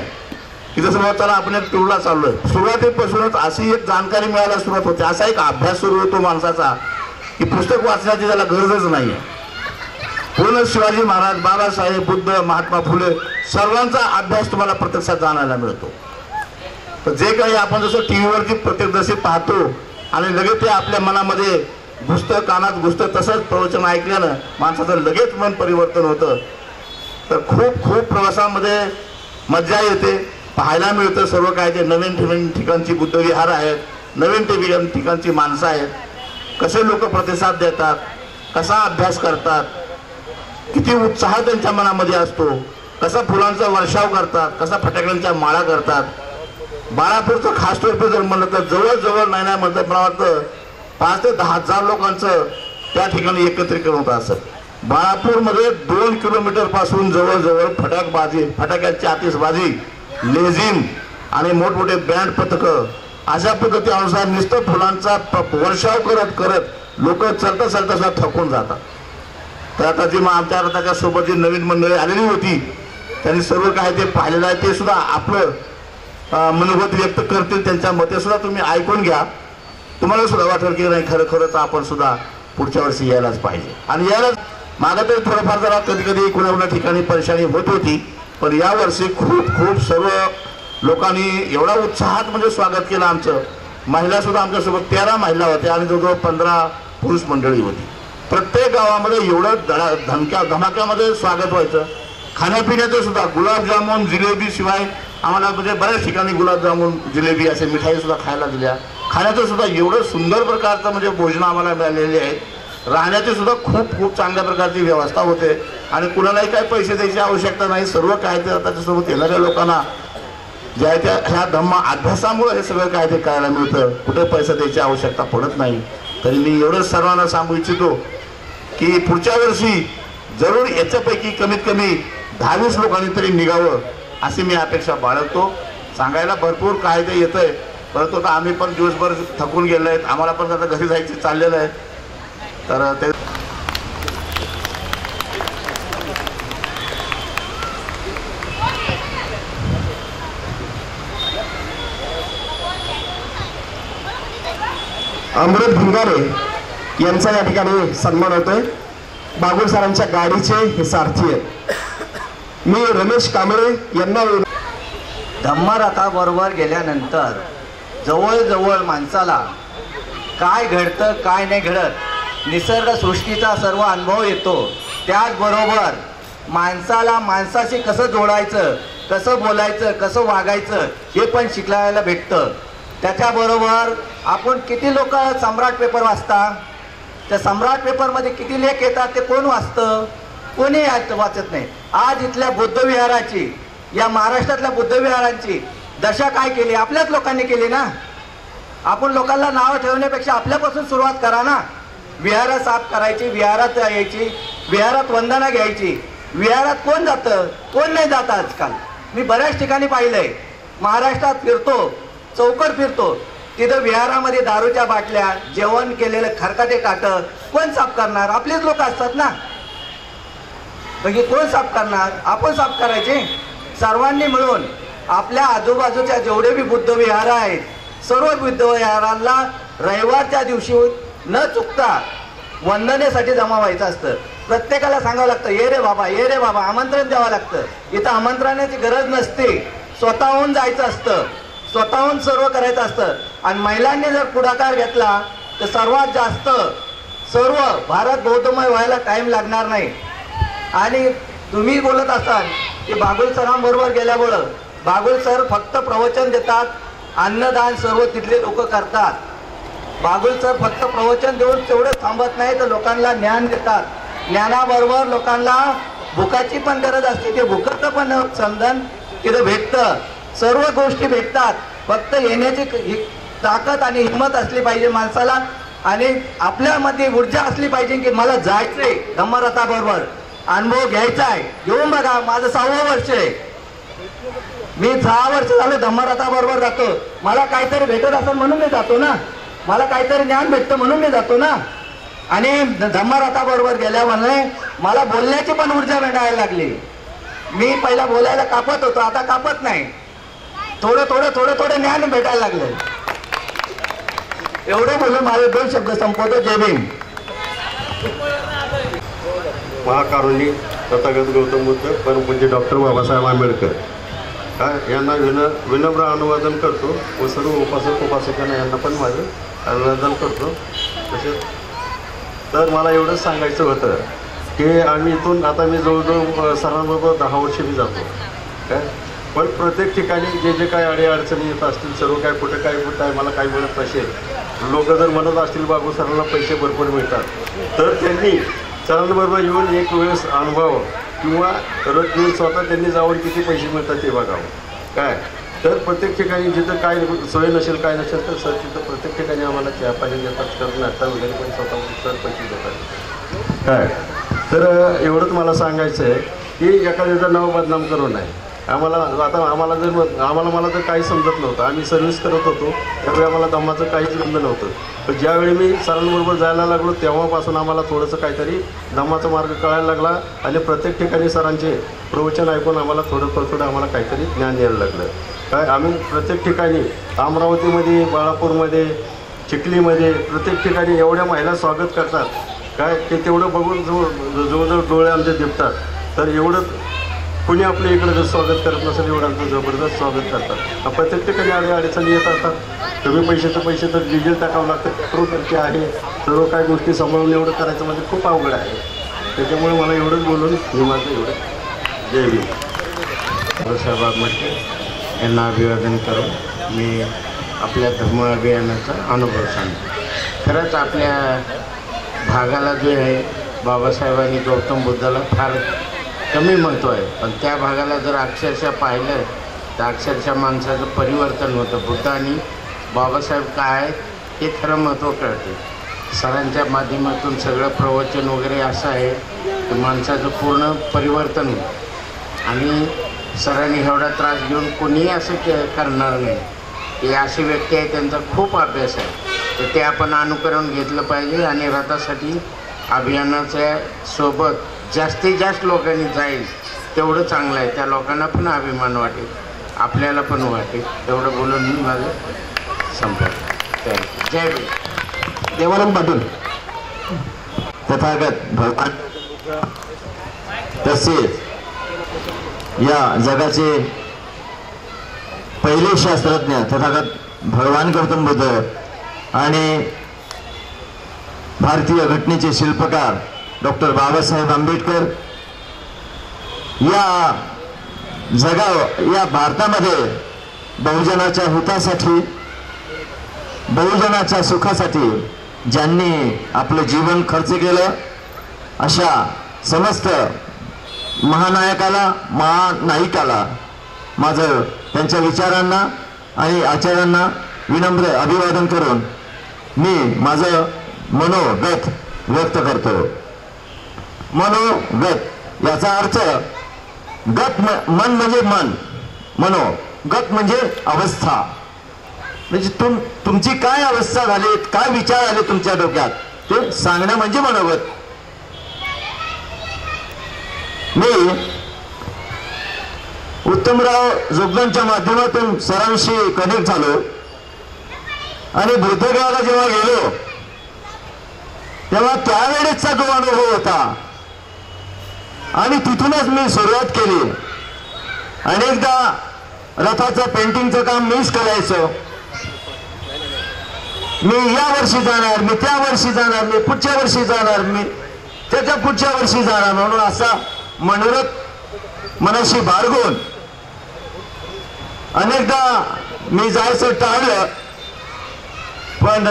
की जसं चला आपण एक टूरला चाललोय. सुरुवातीपासूनच अशी एक जाणकारी मिळायला सुरुवात होते, असा एक अभ्यास सुरू होतो माणसाचा की पुस्तक वाचण्याची त्याला गरजच नाही आहे. पूर्ण शिवाजी महाराज, बाबासाहेब, बुद्ध, महात्मा फुले सर्वांचा अभ्यास तुम्हाला प्रत्यक्षात जाणायला मिळतो. तर जे काही आपण जसं टीव्हीवरती प्रत्यक्षदर्शी पाहतो आणि लगेच ते आपल्या मनामध्ये घुसतं, कानात घुसतं, तसंच प्रवचन ऐकल्यानं माणसाचं लगेच मन परिवर्तन होतं. तर खूप प्रवासामध्ये मज्जा येते, पाहायला मिळतं सर्व काय. ते नवीन ठिकाणची बुद्धविहार आहेत, नवीन ठिकाणची माणसं आहेत, कसे लोक प्रतिसाद देतात, कसा अभ्यास करतात, किती उत्साह त्यांच्या मनामध्ये असतो, कसा फुलांचा वर्षाव करतात, कसा फटाक्यांच्या माळा करतात. बाळापूरचं खास तौर जर म्हणलं तर जवळजवळ नाही म्हणतात मला वाटतं 5,000 ते 10,000 लोकांचं त्या ठिकाणी एकत्रीकरण होतं असं. बाळापूरमध्ये 2 किलोमीटर पासून जवळजवळ फटाक्याची आतिषबाजी, लेझिम आणि मोठमोठे बँड पथकं अशा पद्धतीनुसार नुसतं फुलांचा वर्षाव करत लोक चलता सुद्धा थकून जातात. तर आता जी आमच्या रथाच्या सोबत जी नवीन मंडळी आलेली होती त्यांनी सर्व काय ते पाहिलेलं आहे ते सुद्धा आपलं मनोगत व्यक्त करतील. त्यांच्या मते सुद्धा तुम्ही ऐकून घ्या. तुम्हाला सुद्धा वाटेल की नाही खरंच आपण सुद्धा पुढच्या वर्षी यायलाच पाहिजे. आणि यायलाच मागं तरी थोडंफार जरा कधी कुणा ठिकाणी परेशानी होत होती, पण यावर्षी खूप सर्व लोकांनी एवढा उत्साहात म्हणजे स्वागत केलं आमचं. महिला सुद्धा आमच्यासोबत 13 महिला होत्या आणि जवळजवळ 15 पुरुष मंडळी होती. प्रत्येक गावामध्ये एवढं धमाक्यामध्ये स्वागत व्हायचं. खाण्यापिण्याचं सुद्धा गुलाबजामुन, जिलेबी शिवाय आम्हाला म्हणजे बऱ्याच ठिकाणी गुलाबजामुन, जिलेबी असे मिठाई सुद्धा खायला दिल्या. खाण्याचं सुद्धा एवढं सुंदर प्रकारचं म्हणजे भोजन आम्हाला मिळालेले आहेत. राहण्याची सुद्धा खूप चांगल्या प्रकारची व्यवस्था होते आणि कुणालाही काही पैसे द्यायची आवश्यकता नाही. सर्व काय ते त्याच्यासोबत येणाऱ्या लोकांना जे आहे त्या ह्या धम्म अभ्यासामुळे हे सगळं काय ते करायला मिळतं. कुठे पैसे द्यायची आवश्यकता पडत नाही. तरी मी एवढंच सर्वांना सांगू इच्छितो की पुढच्या वर्षी जरूर याच्यापैकी कमीत कमी 10-20 लोकांनी तरी निघावं अशी मी अपेक्षा बाळगतो. सांगायला भरपूर काय ते येतंय, परंतु आता आम्ही पण दिवसभर थकून गेलो आहेत, आम्हाला पण आता घरी जायचं चाललेलं आहे. तर ते अमृत भिंगारे यांचा या ठिकाणी सन्मान होतोय. बागुल सरांच्या गाडीचे हे सारथी आहेत. मी रमेश कांबळे यांना धम्मरथाबरोबर गेल्यानंतर जवळजवळ माणसाला काय घडतं काय नाही घडत निसर्ग सृष्टीचा सर्व अनुभव येतो. त्याचबरोबर माणसाला माणसाशी कसं जोडायचं, कसं बोलायचं, कसं वागायचं हे पण शिकायला भेटतं. त्याच्याबरोबर आपण किती लोक सम्राट पेपर वाचता, त्या सम्राट पेपरमध्ये किती लेख येतात ते कोण वाचतं? कोणी वाचत नाही. आज इथल्या बुद्धविहाराची, या महाराष्ट्रातल्या बुद्धविहारांची दशा काय केली? आपल्याच लोकांनी केली ना. आपण लोकांना नावं ठेवण्यापेक्षा आपल्यापासून सुरुवात करा ना. विहार साफ करायची, विहारात यायची, विहारात वंदना घ्यायची. विहारात कोण जातं, कोण नाही जात आजकाल. मी बऱ्याच ठिकाणी पाहिलंय, महाराष्ट्रात फिरतो, चौकट फिरतो, तिथं विहारामध्ये दारूच्या बाटल्या, जेवण केलेलं खरकाटे ताटं कोण साफ करणार? आपलेच लोक असतात ना. म्हणजे कोण साफ करणार? आपण साफ करायचे. सर्वांनी मिळून आपल्या आजूबाजूच्या जेवढे बी बुद्ध विहार आहेत सर्व बुद्ध विहारांना रविवारच्या दिवशी न चुकता वंदनेसाठी जमा व्हायचं असतं. प्रत्येकाला सांगावं लागतं, ये रे बाबा, ये रे बाबा, आमंत्रण द्यावं लागतं. इथं आमंत्रणाची गरज नसते, स्वतःहून जायचं असतं, स्वतःहून सर्व करायचं असतं. आणि महिलांनी जर पुढाकार घेतला तर सर्वात जास्त सर्व भारत बौद्धमय व्हायला टाईम लागणार नाही. आणि तुम्ही बोलत असाल की बागुल सरांबरोबर गेल्यामुळं, बागुल सर फक्त प्रवचन देतात, अन्नदान सर्व तिथले लोक करतात. बागुल सर फक्त प्रवचन देऊन तेवढं थांबत नाही तर लोकांना ज्ञान देतात. ज्ञानाबरोबर लोकांना भुकाची पण गरज असते, ते भुकाचं पण समजन तिथं भेटतं. सर्व गोष्टी भेटतात. फक्त येण्याची ताकद आणि हिंमत असली पाहिजे माणसाला. आणि आपल्यामध्ये ऊर्जा असली पाहिजे की मला जायचंय धम्मरथाबरोबर, अनुभव घ्यायचा आहे. घेऊन बघा, माझं 6वं वर्ष आहे. मी 6 वर्ष झालं धम्मरथाबरोबर जातो. मला काहीतरी भेटत असेल म्हणून मी जातो ना, मला काहीतरी ज्ञान भेटतं म्हणून मी जातो ना. आणि धम्मरथाबरोबर गेल्यामुळे मला बोलण्याची पण ऊर्जा मिळायला लागली. मी पहिला बोलायला कापत होतो, आता कापत नाही. थोडं ज्ञान भेटायला लागले. एवढे बोलून माझे 2 शब्द संपवतो. जय भीम. महाकारुणी तथागत गौतम बुद्ध परमपूज्य डॉक्टर बाबासाहेब आंबेडकर यांना विनम्र अभिवादन करतो व सर्व उपासक उपासिकांना यांना पण माझं अभिवादन करतो. तसेच तर मला एवढंच सांगायचं होतं की आम्ही इथून आता मी जवळजवळ सरांबरोबर 10 वर्ष मी जातो काय, पण प्रत्येक ठिकाणी जे काही अडचणी येत असतील, सर्व काय कुठे काय होत आहे मला काही मिळत नसेल, लोक जर म्हणत असतील बाबू सरांना पैसे भरपूर मिळतात, तर त्यांनी सरांबरोबर येऊन एक वेळेस अनुभव किंवा परत येऊन स्वतः त्यांनी जाऊन किती पैसे मिळतात ते बघावं काय. तर प्रत्येक ठिकाणी जिथं काय सोय नसेल काय नसेल तर सर तिथं प्रत्येक ठिकाणी आम्हाला चहा पाणी देतात, करून नाश्ता वगैरे पण स्वतः सर पैसे देतात काय. तर एवढंच मला सांगायचं आहे की एखाद्याचं नाव बदनाम करू नये. मला तर काही समजत नव्हतं. आम्ही सर्व्हिस करत होतो त्यावेळी आम्हाला धम्माचं काहीच गंध नव्हतं. पण ज्यावेळी मी सरांबरोबर जायला लागलो तेव्हापासून आम्हाला थोडंसं काहीतरी धम्माचा मार्ग कळायला लागला आणि प्रत्येक ठिकाणी सरांचे प्रवचन ऐकून आम्हाला थोडं आम्हाला काहीतरी ज्ञान यायला लागलं काय. आम्ही प्रत्येक ठिकाणी अमरावतीमध्ये, बाळापूरमध्ये, चिखलीमध्ये प्रत्येक ठिकाणी एवढ्या महिला स्वागत करतात काय की तेवढं बघून जवळजवळ डोळे आमचे दिपतात. तर एवढं कुणी आपल्या इकडं जर स्वागत करत नसेल एवढं आमचं जबरदस्त स्वागत करतात. प्रत्येक ठिकाणी अडचणी येत असतात. कमी पैसे तर डिझेल टाकावं लागतं, पेट्रोल खर्च आहे, सर्व काही गोष्टी सांभाळून एवढं करायचं म्हणजे खूप अवघड आहे. त्याच्यामुळे मला एवढंच बोलून मी माझं एवढं जय भीम. बाबासाहेब आंबेडकर यांना अभिवादन करून मी आपल्या धम्म अभियानाचा अनुभव सांगतो. खरंच आपल्या भागाला जे आहे बाबासाहेबांनी गौतम बुद्धाला फार कमी महत्त्व आहे, पण त्या भागाला जर अक्षरशः पाहिलं तर अक्षरशः माणसाचं परिवर्तन होतं. बुद्ध आणि बाबासाहेब काय आहेत हे खरं महत्त्व कळते. सरांच्या माध्यमातून सगळं प्रवचन वगैरे असं आहे की माणसाचं पूर्ण परिवर्तन होतं. आणि सरांनी एवढा त्रास घेऊन कोणीही असं करणार नाही. हे अशी व्यक्ती आहे त्यांचा खूप अभ्यास आहे, तर ते आपण अनुकरण घेतलं पाहिजे. आणि रथासाठी अभियानाच्या सोबत जास्तीत जास्त लोकांनी जाईल तेवढं चांगलं आहे. त्या लोकांना पण अभिमान वाटेल, आपल्याला पण वाटेल. तेवढं बोलून मी माझं संपवतो. जय भीम. देवानंद पाटील तथागत भगवान तसेच या जगाचे पहिले शास्त्रज्ञ तथागत भगवान गौतम बुद्ध आणि भारतीय घटनेचे शिल्पकार डॉक्टर बाबासाहेब आंबेडकर या या भारतामध्ये बहुजनाच्या हितासाठी, बहुजनाच्या सुखासाठी ज्यांनी आपलं जीवन खर्च केलं अशा समस्त महानायकाला, महानायिकाला माझं त्यांच्या विचारांना आणि आचारांना विनम्र अभिवादन करून मी माझं मनोगत व्यक्त करतो. मनोगत याचा अर्थ गत मन म्हणजे मन, मनोगत म्हणजे अवस्था, म्हणजे तुमची काय अवस्था झाली, काय विचार आले तुमच्या डोक्यात ते सांगणं म्हणजे मनोगत. मी उत्तमराव जोगदंच्या माध्यमातून सरांशी कनेक्ट झालो आणि बुद्धगयाला जेव्हा गेलो तेव्हा त्यावेळेसचा जो अनुभव होता आणि तिथूनच मी सुरुवात केली. अनेकदा रथाचं पेंटिंगचं काम मीच करायचो. मी या वर्षी जाणार, मी त्या वर्षी जाणार, मी पुढच्या वर्षी जाणार, मी त्याच्या पुढच्या वर्षी जाणार म्हणून असा मनोरथ मनाशी बाळगून अनेकदा मी जायचं टाळलं. पण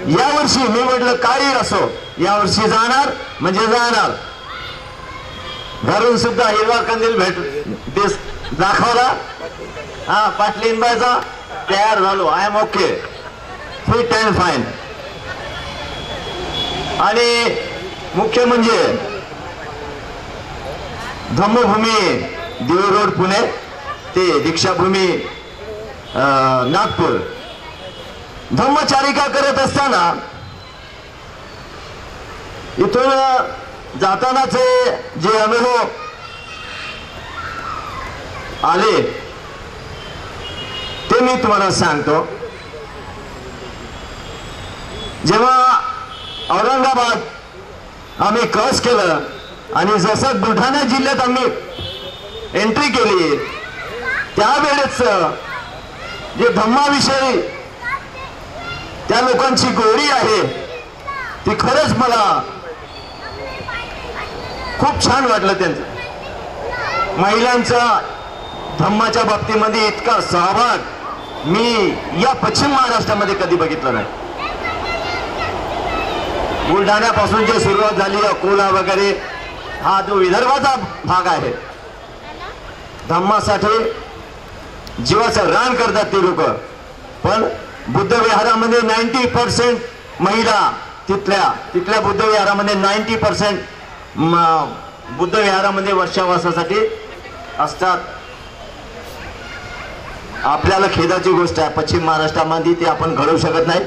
यावर्षी मी म्हटलं काही असो, यावर्षी जाणार म्हणजे जाणार. घरून सुद्धा हिरवा कंदील दाखवला, हा पाटलींबाचा तयार झालो, I am okay, fit and fine. आणि मुख्य म्हणजे धम्मभूमी देऊळ रोड पुणे ते दीक्षाभूमी नागपूर धम्मचारिका करत असताना इथून जातानाचे जे अनुभव आले ते मी तुम्हाला सांगतो. जेव्हा औरंगाबाद आम्ही क्रॉस केलं आणि जसं बुलढाणा जिल्ह्यात आम्ही एंट्री केली त्यावेळेस जे धम्माविषयी त्या लोकांची गोडी आहे ती खरंच मला खूप छान वाटलं. त्यांचं महिलांचा धम्माच्या बाबतीमध्ये इतका सहभाग मी या पश्चिम महाराष्ट्रामध्ये कधी बघितलं नाही. बुलढाण्यापासून जे सुरुवात झाली अकोला वगैरे हा जो विदर्भाचा भाग आहे धम्मासाठी जीवाचं रान करतात ते लोक. पण बुद्ध विहारामध्ये 90% महिला तिथल्या बुद्ध विहारामध्ये 90% बुद्ध विहारामध्ये वर्षावासासाठी असतात. आपल्याला खेदाची गोष्ट आहे पश्चिम महाराष्ट्रामध्ये ते आपण घडवू शकत नाही.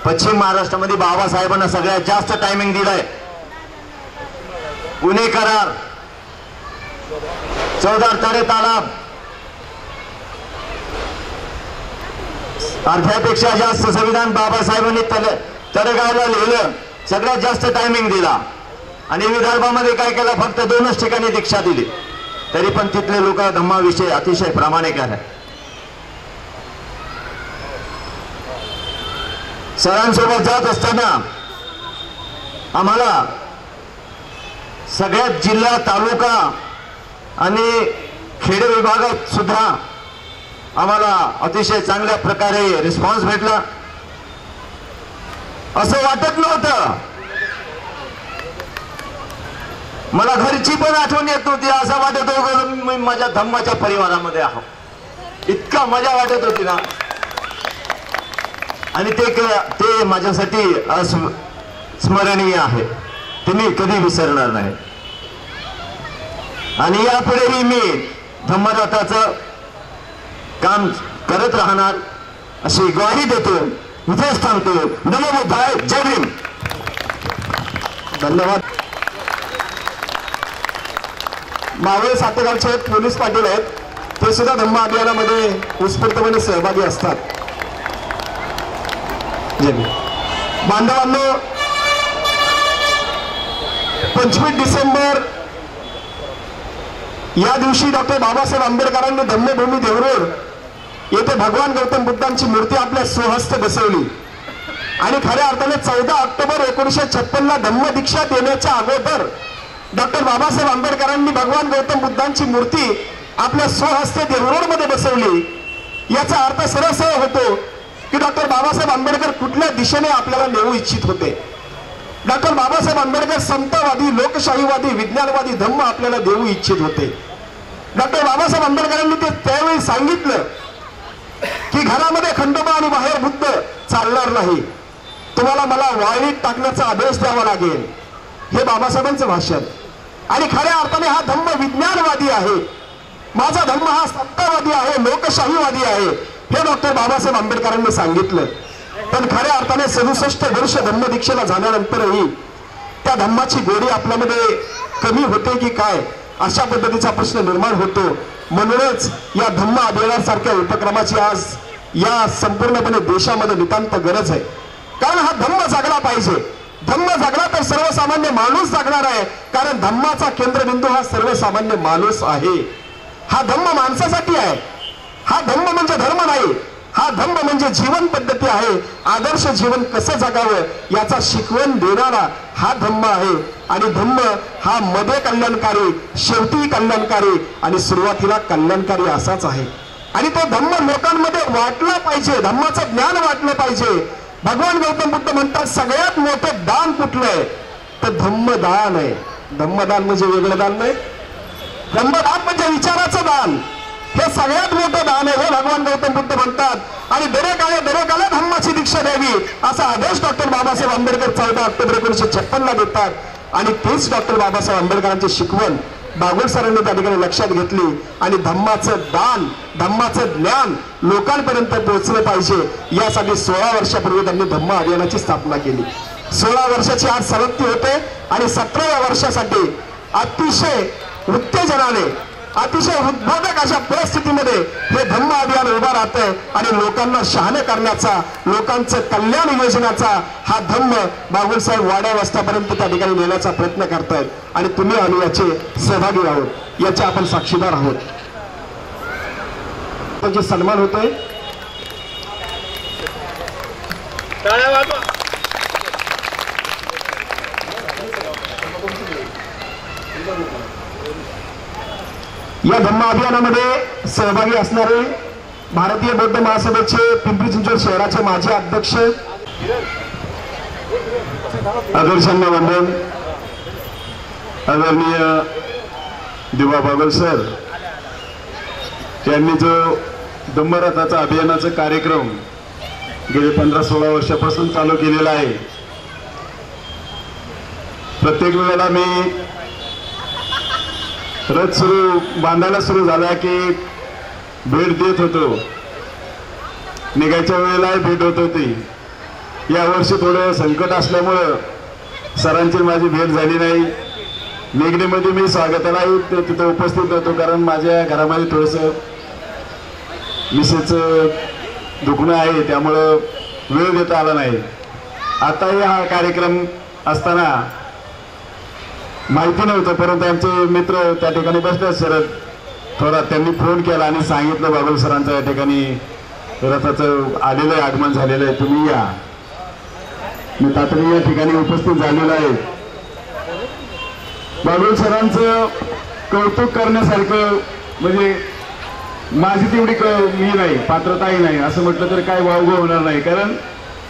पश्चिम महाराष्ट्रामध्ये बाबासाहेबांना सगळ्यात जास्त टायमिंग दिलाय. पुणे करार, चौदार तळे तालाब, अर्ध्यापेक्षा जास्त संविधान बाबासाहेबांनी तळेगावला लिहिलं. सगळ्यात जास्त टायमिंग दिला. आणि विदर्भामध्ये काय केलं फक्त 2च ठिकाणी दीक्षा दिली. तरी पण तिथले लोक धम्माविषयी अतिशय प्रामाणिक आहे. सरांसोबत जात असताना आम्हाला सगळ्यात जिल्हा तालुका आणि खेडे विभागात सुद्धा आम्हाला अतिशय चांगल्या प्रकारे रिस्पॉन्स भेटला. असं वाटत नव्हतं. मला घरची पण आठवण येत नव्हती. असं वाटत होतं मी माझ्या धम्माच्या परिवारामध्ये आहो. इतका मजा वाटत होती ना. आणि ते माझ्यासाठी स्मरणीय आहे. ते मी कधी विसरणार नाही. आणि यापुढेही मी धम्मरथाचं काम करत राहणार अशी ग्वाही देतो. इथेच थांबतो. नमो बुद्धाय. जय भीम. धन्यवाद. मावळ सातेगावचे पोलीस पाटील आहेत. ते सुद्धा धम्म अभियानामध्ये उत्स्फूर्तपणे सहभागी असतात. बांधवांनो 25 डिसेंबर या दिवशी डॉक्टर बाबासाहेब आंबेडकरांनी धम्मभूमी देवरोड येथे भगवान गौतम बुद्धांची मूर्ती आपल्या स्वहस्ते बसवली. आणि खऱ्या अर्थाने 14 ऑक्टोबर 1956 ला धम्म दीक्षा देण्याच्या अगोदर डॉक्टर बाबासाहेब आंबेडकरांनी भगवान गौतम बुद्धांची मूर्ती आपल्या स्वहस्ते देवरोड मध्ये बसवली. याचा अर्थ सरळ होतो की डॉक्टर बाबासाहेब आंबेडकर कुठल्या दिशेने आपल्याला नेऊ इच्छित होते. डॉक्टर बाबासाहेब आंबेडकर समतावादी, लोकशाहीवादी, विज्ञानवादी धम्म आपल्याला देऊ इच्छित होते. डॉक्टर बाबासाहेब आंबेडकरांनी ते त्यावेळी सांगितलं की घरामध्ये खंडोबा आणि बाहेर बुद्ध चालणार नाही. तुम्हाला मला वाळीत टाकण्याचा आदेश द्यावा लागेल. हे बाबासाहेबांचं भाषण. आणि खऱ्या अर्थाने हा धम्म विज्ञानवादी आहे. माझा धर्म हा समतावादी आहे, लोकशाहीवादी आहे. हे डॉक्टर बाबासाहेब आंबेडकरांनी सांगितलं. पण खऱ्या अर्थाने 67 वर्ष धम्मदीक्षेला झाल्यानंतरही त्या धम्माची गोडी आपल्यामध्ये कमी होते की काय अशा पद्धतीचा प्रश्न निर्माण होतो. म्हणूनच या धम्म अभियानासारख्या उपक्रमाची आज या संपूर्णपणे देशामध्ये नितांत गरज आहे. कारण हा धम्म जागला पाहिजे. धम्म जागला तर सर्वसामान्य माणूस जागणार आहे. कारण धम्माचा केंद्रबिंदू हा सर्वसामान्य माणूस आहे. हा धम्म माणसासाठी आहे. हा धम्म म्हणजे धर्म नाही. हा धम्म म्हणजे जीवन पद्धती आहे. आदर्श जीवन कसं जगावं याचा शिकवण देणारा हा धम्म आहे. आणि धम्म हा मध्ये कल्याणकारी, शेवटी कल्याणकारी आणि सुरुवातीला कल्याणकारी असाच आहे. आणि तो धम्म लोकांमध्ये वाटला पाहिजे. धम्माचं ज्ञान वाटलं पाहिजे. भगवान गौतम बुद्ध म्हणतात सगळ्यात मोठं दान कुठलं आहे तर धम्मदान आहे. धम्मदान म्हणजे वेगळं दान नाही. धम्मदान म्हणजे विचाराचं दान. हे सगळ्यात मोठं दान आहे हे भगवान गौतम बुद्ध म्हणतात। आणि दरेकाला धम्माची दीक्षा द्यावी असा आदेश डॉक्टर बाबासाहेब आंबेडकर 14 ऑक्टोबर 1956 ला देतात। आणि तेच डॉक्टर बाबासाहेब आंबेडकरांची शिकवण बागुल सरांनी त्या ठिकाणी लक्षात घेतली आणि धम्माचं दान धम्माचं ज्ञान लोकांपर्यंत पोहोचलं पाहिजे यासाठी 16 वर्षापूर्वी त्यांनी धम्म अभियानाची स्थापना केली। 16 वर्षाची आज समाप्ती होते आणि 17व्या वर्षासाठी अतिशय उत्तेजनाने अतिशय उद्बोधक अशा परिस्थितीमध्ये हे धम्म अभियान उभा राहतंय आणि लोकांना शहाणे करण्याचा लोकांचं कल्याण योजनाचा हा धम्म बागुल साहेब वाड्या वस्त्यापर्यंत त्या ठिकाणी नेण्याचा प्रयत्न करतायत आणि तुम्ही आम्ही याचे सहभागी आहोत याचे आपण साक्षीदार आहोत। त्यांचे सन्मान होतोय। या धम्म अभियानामध्ये सहभागी असणारे भारतीय बौद्ध महासभेचे पिंपरी चिंचवड शहराचे माजी अध्यक्ष आदर्शांना वंदन आदरणीय दिवा बागुल सर यांनी जो धम्मरथाचा अभियानाचा कार्यक्रम गेले 15-16 वर्षापासून चालू केलेला आहे। प्रत्येक वेळेला मी रथ बांधायला सुरू झाला की भेट देत होतो, निघायच्या वेळेला भेट होत होती। यावर्षी थोडं संकट असल्यामुळं सरांची माझी भेट झाली नाही। निगडीमध्ये मी स्वागतालाही तिथं उपस्थित होतो कारण माझ्या घरामध्ये थोडंसं मिसेसचं दुखणं आहे त्यामुळं वेळ देता आला नाही। आताही हा कार्यक्रम असताना माहिती नव्हतं परंतु आमचे मित्र त्या ठिकाणी बसले शरद थोरात त्यांनी फोन केला आणि सांगितलं बागुल सरांचं या ठिकाणी रथाचं आलेलं आहे आगमन झालेलं आहे तुम्ही या। मी तातडीने या ठिकाणी उपस्थित झालेलो आहे। बागुल सरांचं कौतुक करण्यासारखं म्हणजे माझी तेवढी मी नाही पात्रताही नाही असं म्हटलं तर काय वावगं होणार नाही कारण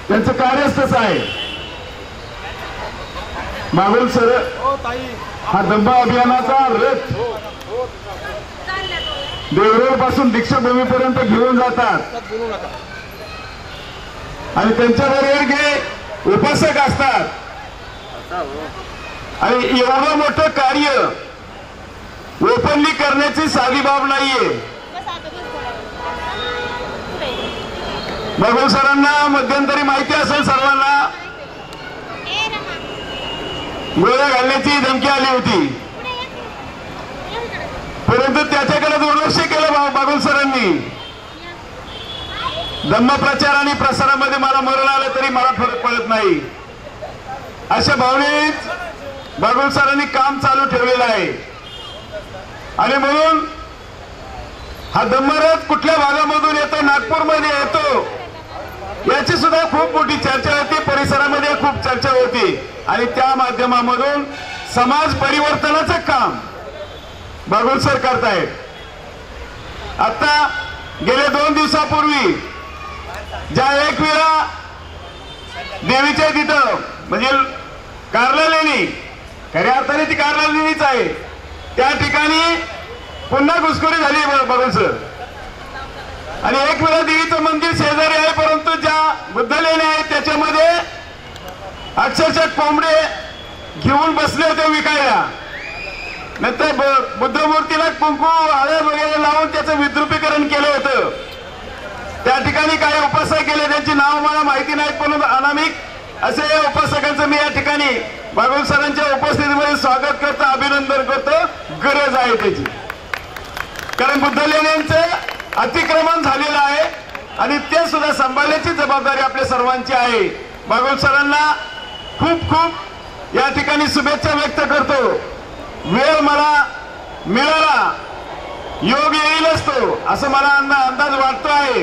त्यांचं कार्यच तसं आहे। बागुल सर हा धम्म अभियानाचा रथ देवरोड पासून दीक्षाभूमीपर्यंत घेऊन जातात आणि त्यांच्याबरोबर जे उपासक असतात आणि एवढं मोठं कार्य ओपनली करण्याची साधी बाब नाहीये। बागुल सरांना मध्यंतरी माहिती असेल सर्वांना गोळ्या घालण्याची धमकी आली होती परंतु त्याच्याकडे दुर्लक्ष केलं बागुल सरांनी। धम्म प्रचार आणि प्रसारामध्ये मला मरण आलं तरी मला फरक पडत नाही अशा भावनेत बागुल सरांनी काम चालू ठेवलेलं आहे। आणि म्हणून हा धम्मरथ कुठल्या भागामधून येतो नागपूरमध्ये येतो याची सुद्धा खूप मोठी चर्चा होती, परिसरामध्ये खूप चर्चा होती आणि त्या माध्यमामधून समाज परिवर्तनाचं काम बागुल सर करतायत। आता गेले 2 दिवसापूर्वी ज्या एक वेळा देवीच्या तिथं म्हणजे कार्ला लेणी खऱ्या अर्थाने ती कार्ला लेणीच आहे त्या ठिकाणी पुन्हा घुसखोरी झाली बागुल सर आणि एक वेळा देवीचं मंदिर शेजारी आहे परंतु ज्या बुद्ध लेण्या आहेत त्याच्यामध्ये अक्षरशः कोंबडे घेऊन बसले होते विकायला। नंतर बुद्ध मूर्तीला कुंकू हळद वगैरे लावून त्याचं विद्रुपीकरण केलं होतं। त्या ठिकाणी काही उपासक गेले त्यांची नाव मला माहिती नाहीत परंतु अनामिक असे उपासकांचं मी या ठिकाणी बागुल सरांच्या उपस्थितीमध्ये स्वागत करतो अभिनंदन करतो। गरज आहे त्याची कारण बुद्ध लेण्यांचं अतिक्रमण झालेलं आहे आणि ते सुद्धा सांभाळण्याची जबाबदारी आपल्या सर्वांची आहे। बागुल सरांना खूप खूप या ठिकाणी शुभेच्छा व्यक्त करतो। वेळ मला मिळाला योग येईलच तो असं मला अंदाज वाटतो आहे।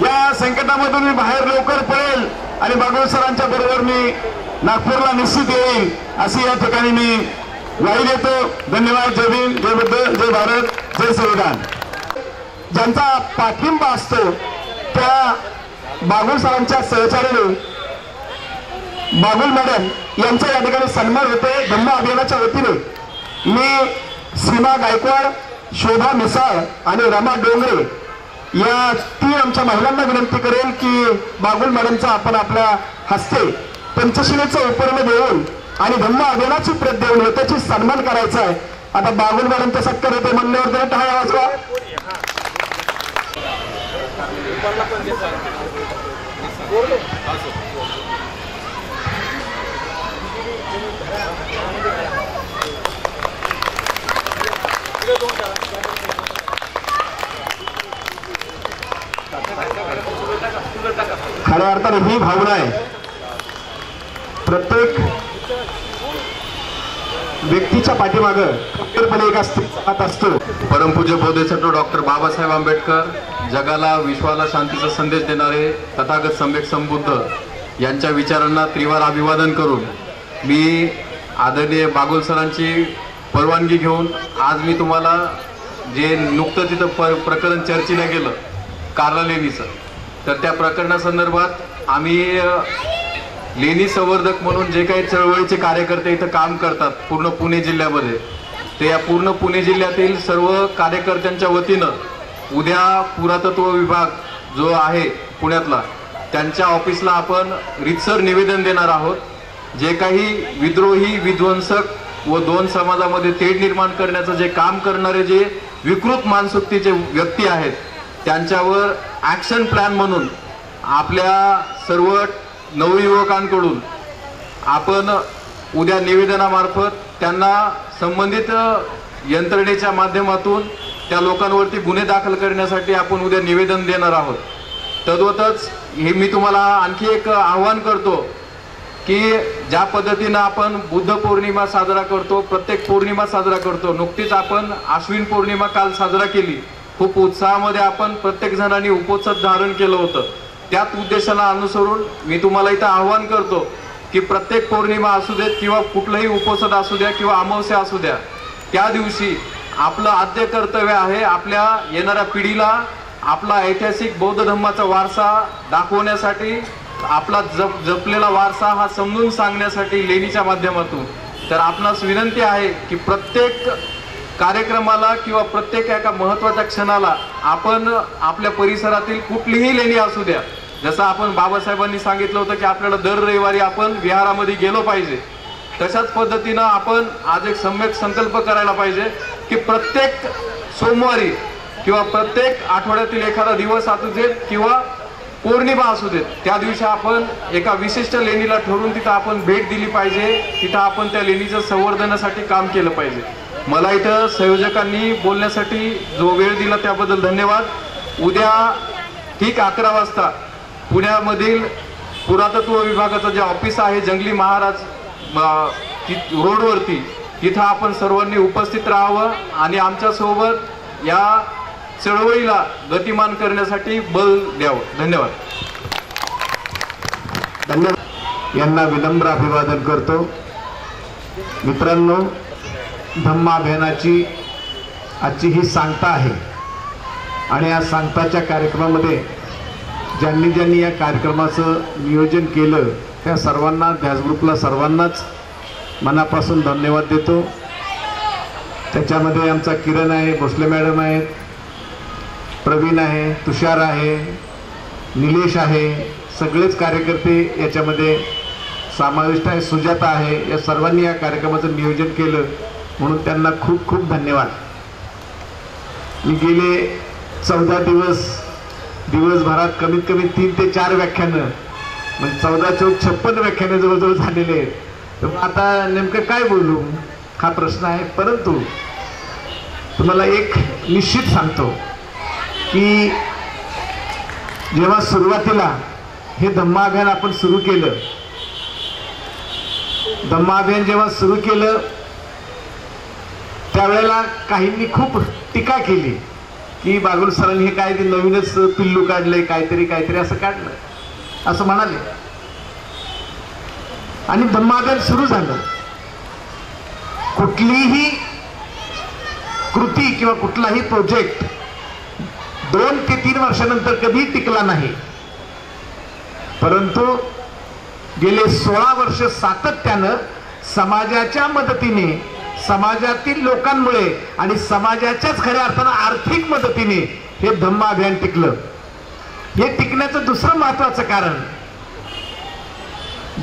या संकटामधून मी बाहेर लवकर पडेल आणि बागुल सरांच्या बरोबर मी नागपूरला निश्चित येईल अशी या ठिकाणी मी ग्वाही देतो। धन्यवाद। जय भीम, जय बुद्ध, जय भारत, जय संविधान। ज्यांचा पाठिंबा असतो त्या बागुल सरांच्या सहचार्याने बागुल मॅडम यांचा या ठिकाणी सन्मान होते। धम्म अभियानाच्या वतीने मी सीमा गायकवाड शोभा मिसाळ आणि रमा डोंगरे या 3 आमच्या महिलांना विनंती करेल की बागुल मॅडमचा आपण आपल्या हस्ते पंचशिलेचं उपर्ण देऊन आणि धम्म अभियानाची प्रत देऊन त्याची सन्मान करायचा आहे. आता बागुल मॅडमचा सत्कार होते म्हणल्यावर तरी टाळ्या वाजवा. खऱ्या अर्थाने ही भावना आहे प्रत्येक व्यक्तीच्या पाठीमागं खंबीरपणे एक हात असतो. परमपूज्य बोधिसत्व डॉक्टर बाबासाहेब आंबेडकर, जगाला विश्वाला शांतीचा संदेश देणारे तथागत सम्यक संबुद्ध यांच्या विचारांना त्रिवार अभिवादन करून मी आदरणीय बागुल सरांची परवानगी घेऊन आज मी तुम्हाला जे नुकतं तिथं प्रकरण चर्चेला गेलं कार्ला लेणीचं, तर त्या प्रकरणासंदर्भात आम्ही लेणी संवर्धक म्हणून जे काही चळवळीचे कार्यकर्ते इथं काम करतात पूर्ण पुणे जिल्ह्यामध्ये, ते या पूर्ण पुणे जिल्ह्यातील सर्व कार्यकर्त्यांच्या वतीनं उद्या पुरातत्व विभाग जो आहे पुण्यातला त्यांच्या ऑफिसला आपण रीतसर निवेदन देणार आहोत. जे काही विद्रोही, विध्वंसक व 2 समाजामध्ये तेढ निर्माण करण्याचं जे काम करणारे जे विकृत मानसुक्तीचे व्यक्ती आहेत त्यांच्यावर ॲक्शन प्लॅन म्हणून आपल्या सर्व नवयुवकांकडून आपण उद्या निवेदनामार्फत त्यांना संबंधित यंत्रणेच्या माध्यमातून त्या लोकांवरती गुन्हे दाखल करण्यासाठी आपण उद्या निवेदन देणार आहोत. तद्वतच हे मी तुम्हाला आणखी एक आव्हान करतो की ज्या पद्धतीनं आपण बुद्ध पौर्णिमा साजरा करतो, प्रत्येक पौर्णिमा साजरा करतो, नुकतीच आपण आश्विन पौर्णिमा काल साजरा केली, खूप उत्साहामध्ये आपण प्रत्येक जणांनी उपोत्सव धारण केलं होतं. त्याच उद्देशाला अनुसरून मी तुम्हाला इथं आव्हान करतो की प्रत्येक पौर्णिमा असू देत किंवा कुठलंही उपोत्सव असू द्या किंवा अमावस्या असू द्या, त्या दिवशी आपलं आद्य कर्तव्य आहे आपल्या येणाऱ्या पिढीला आपला ऐतिहासिक बौद्ध धर्माचा वारसा दाखवण्यासाठी, आपला जपलेला वारसा हा समजून सांगण्यासाठी लेणीच्या माध्यमातून. तर आपणास विनंती आहे की प्रत्येक कार्यक्रमाला किंवा प्रत्येक एका महत्त्वाच्या क्षणाला आपण आपल्या परिसरातील कुठलीही लेणी असू द्या, जसं आपण बाबासाहेबांनी सांगितलं होतं की आपल्याला दर रविवारी आपण विहारामध्ये गेलो पाहिजे, तशाच पद्धतीनं आपण आज एक सम्यक संकल्प करायला पाहिजे की प्रत्येक सोमवारी किंवा प्रत्येक आठवड्यातील एखादा दिवस असू देत किंवा पौर्णिमा असू देत, त्या दिवशी आपण एका विशिष्ट लेणीला ठरवून तिथं आपण भेट दिली पाहिजे, तिथं आपण त्या लेणीचं संवर्धनासाठी काम केलं पाहिजे. मला इथं संयोजकांनी बोलण्यासाठी जो वेळ दिला त्याबद्दल धन्यवाद. उद्या ठीक 11 वाजता पुण्यामधील पुरातत्व विभागाचं जे ऑफिस आहे जंगली महाराज रोडवरती, तिथं आपण सर्वांनी उपस्थित राहावं आणि आमच्यासोबत या चळवळीला गतिमान करण्यासाठी बल द्यावं. धन्यवाद. धन्यवाद. यांना विनम्र अभिवादन करतो. मित्रांनो, धम्म अभियानाची आजची ही सांगता आहे आणि या सांगताच्या कार्यक्रमामध्ये ज्यांनी ज्यांनी या कार्यक्रमाचं नियोजन केलं त्या सर्वांना, ध्यास ग्रुपला सर्वांनाच मनापासून धन्यवाद देतो. त्याच्यामध्ये आमचा किरण आहे, भोसले मॅडम आहेत, प्रवीण आहे, तुषार आहे, निलेश आहे, सगळेच कार्यकर्ते याच्यामध्ये समाविष्ट आहे, सुजाता आहे. या सर्वांनी या कार्यक्रमाचं नियोजन केलं म्हणून त्यांना खूप खूप धन्यवाद. मी गेले 14 दिवसभरात कमीत कमी 3 ते 4 व्याख्यानं, म्हणजे 14 चौक 56 व्याख्यानं जवळजवळ झालेले आहेत. तर आता नेमकं काय बोलू हा प्रश्न आहे. परंतु तुम्हाला एक निश्चित सांगतो की जेव्हा सुरुवातीला हे धम्म अभियान आपण सुरू केलं, धम्म अभियान जेव्हा सुरू केलं त्यावेळेला काहींनी खूप टीका केली की बागुल सरांनी हे काय ते नवीनच पिल्लू काढले, काहीतरी असं काढलं असं म्हणाले. आणि धम्म अभियान सुरू झालं. कुठलीही कृती किंवा कुठलाही प्रोजेक्ट 2 ते 3 वर्षानंतर कधी टिकला नाही, परंतु गेले 16 वर्ष सातत्यानं समाजाच्या मदतीने, समाजातील लोकांमुळे आणि समाजाच्याच खऱ्या अर्थानं आर्थिक मदतीने हे धम्म अभियान टिकलं. हे टिकण्याचं दुसरं महत्वाचं कारण,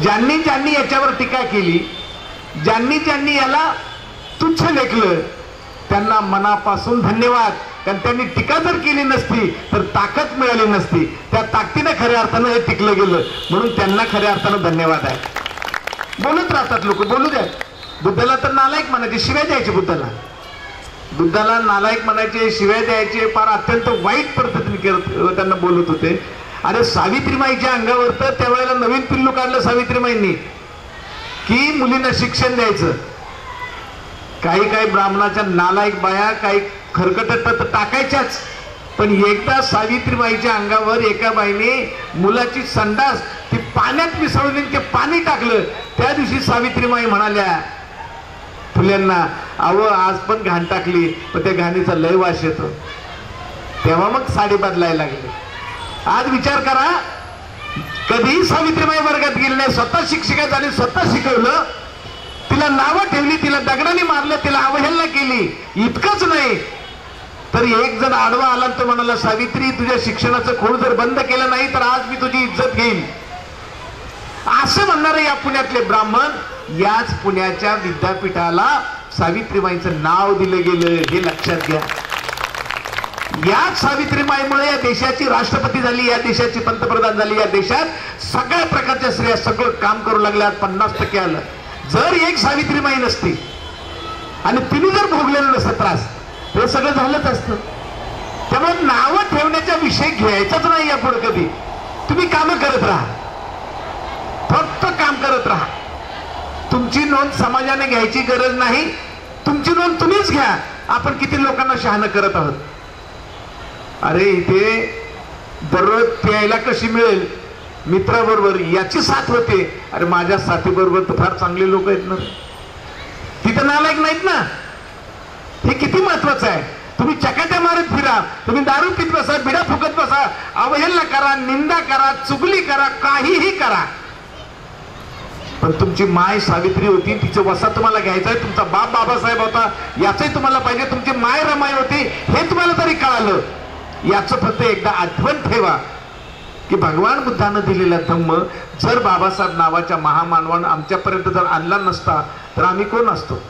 ज्यांनी ज्यांनी याच्यावर टीका केली, ज्यांनी ज्यांनी याला तुच्छ लेखलं, त्यांना मनापासून धन्यवाद. कारण त्यांनी टीका जर केली नसती तर ताकद मिळाली नसती. त्या ताकदीने खऱ्या अर्थानं हे टिकलं गेलं, म्हणून त्यांना खऱ्या अर्थानं धन्यवाद आहे. बोलत राहतात लोक, बोलू द्या. बुद्धाला तर नालायक म्हणायचे, शिव्या द्यायचे. बुद्धाला नालायक म्हणायचे, शिव्या द्यायचे, फार अत्यंत वाईट पद्धतीने त्यांना बोलत होते. अरे सावित्रीमाईच्या अंगावर तर त्यावेळेला नवीन पिल्लू काढलं सावित्रीमाईंनी की मुलींना शिक्षण द्यायचं. काही काही ब्राह्मणाच्या नालायक बाया काही खरकटत तर टाकायच्याच, पण एकदा सावित्रीबाईच्या अंगावर एका बाईने मुलाची संडास ती पाण्यात मिसळून ते पाणी टाकलं. त्या दिवशी सावित्रीबाई म्हणाल्या फुल्यांना, अहो आज पण घाण टाकली, पण त्या घाणीचा लय वास येतो. तेव्हा मग साडी बदलायला लागली. आज विचार करा, कधीही सावित्रीबाई वर्गात गेली नाही, स्वतः शिक्षिका झाली, स्वतः शिकवलं, तिला नावं ठेवली, तिला दगडाने मारलं, तिला अवहेलना केली. इतकंच नाही तर एक जण आडवा आला तो म्हणाला, सावित्री तुझ्या शिक्षणाचं खोड जर बंद केलं नाही तर आज मी तुझी इज्जत घेईन. असं म्हणणारे या पुण्यातले ब्राह्मण, याच पुण्याच्या विद्यापीठाला सावित्रीबाईंचं नाव दिलं गेलं, हे लक्षात घ्या. याच सावित्रीबाईमुळे या देशाची राष्ट्रपती झाली, या देशाची पंतप्रधान झाली, या देशात सगळ्या प्रकारच्या स्त्रिया सगळं काम करू लागल्या. 50% आलं. जर एक सावित्रीबाई नसती आणि तिने जर भोगलेलं नसतं त्रास, हे सगळं झालंच असतं. त्यामुळे नावं ठेवण्याचा विषय घ्यायचाच नाही यापुढे कधी. तुम्ही कामं करत राहा, फक्त काम करत राहा. तुमची नोंद समाजाने घ्यायची गरज नाही, तुमची नोंद तुम्हीच घ्या. आपण किती लोकांना शहाणं करत आहोत. अरे इथे दररोज प्यायला कशी मिळेल मित्राबरोबर याची साथ होते. अरे माझ्या साथीबरोबर तर फार चांगले लोक आहेत ना, तिथं नालायक नाहीत ना. हे किती महत्वाचं आहे. तुम्ही चकाट्या मारत फिरा, तुम्ही दारू पित बसा, बिडा फुकत बसा, अवहेलना करा, निंदा करा, चुगली करा, काहीही करा, पण तुमची माय सावित्री होती, तिचं वसा तुम्हाला घ्यायचा आहे. तुमचा बाप बाबासाहेब होता, याचंही तुम्हाला पाहिजे. तुमची माय रमाई होती, हे तुम्हाला तरी कळालं. याचं फक्त एकदा आठवण ठेवा की भगवान बुद्धानं दिलेला धम्म जर बाबासाहेब नावाच्या महामानवानं आमच्यापर्यंत जर आणला नसता तर आम्ही कोण असतो?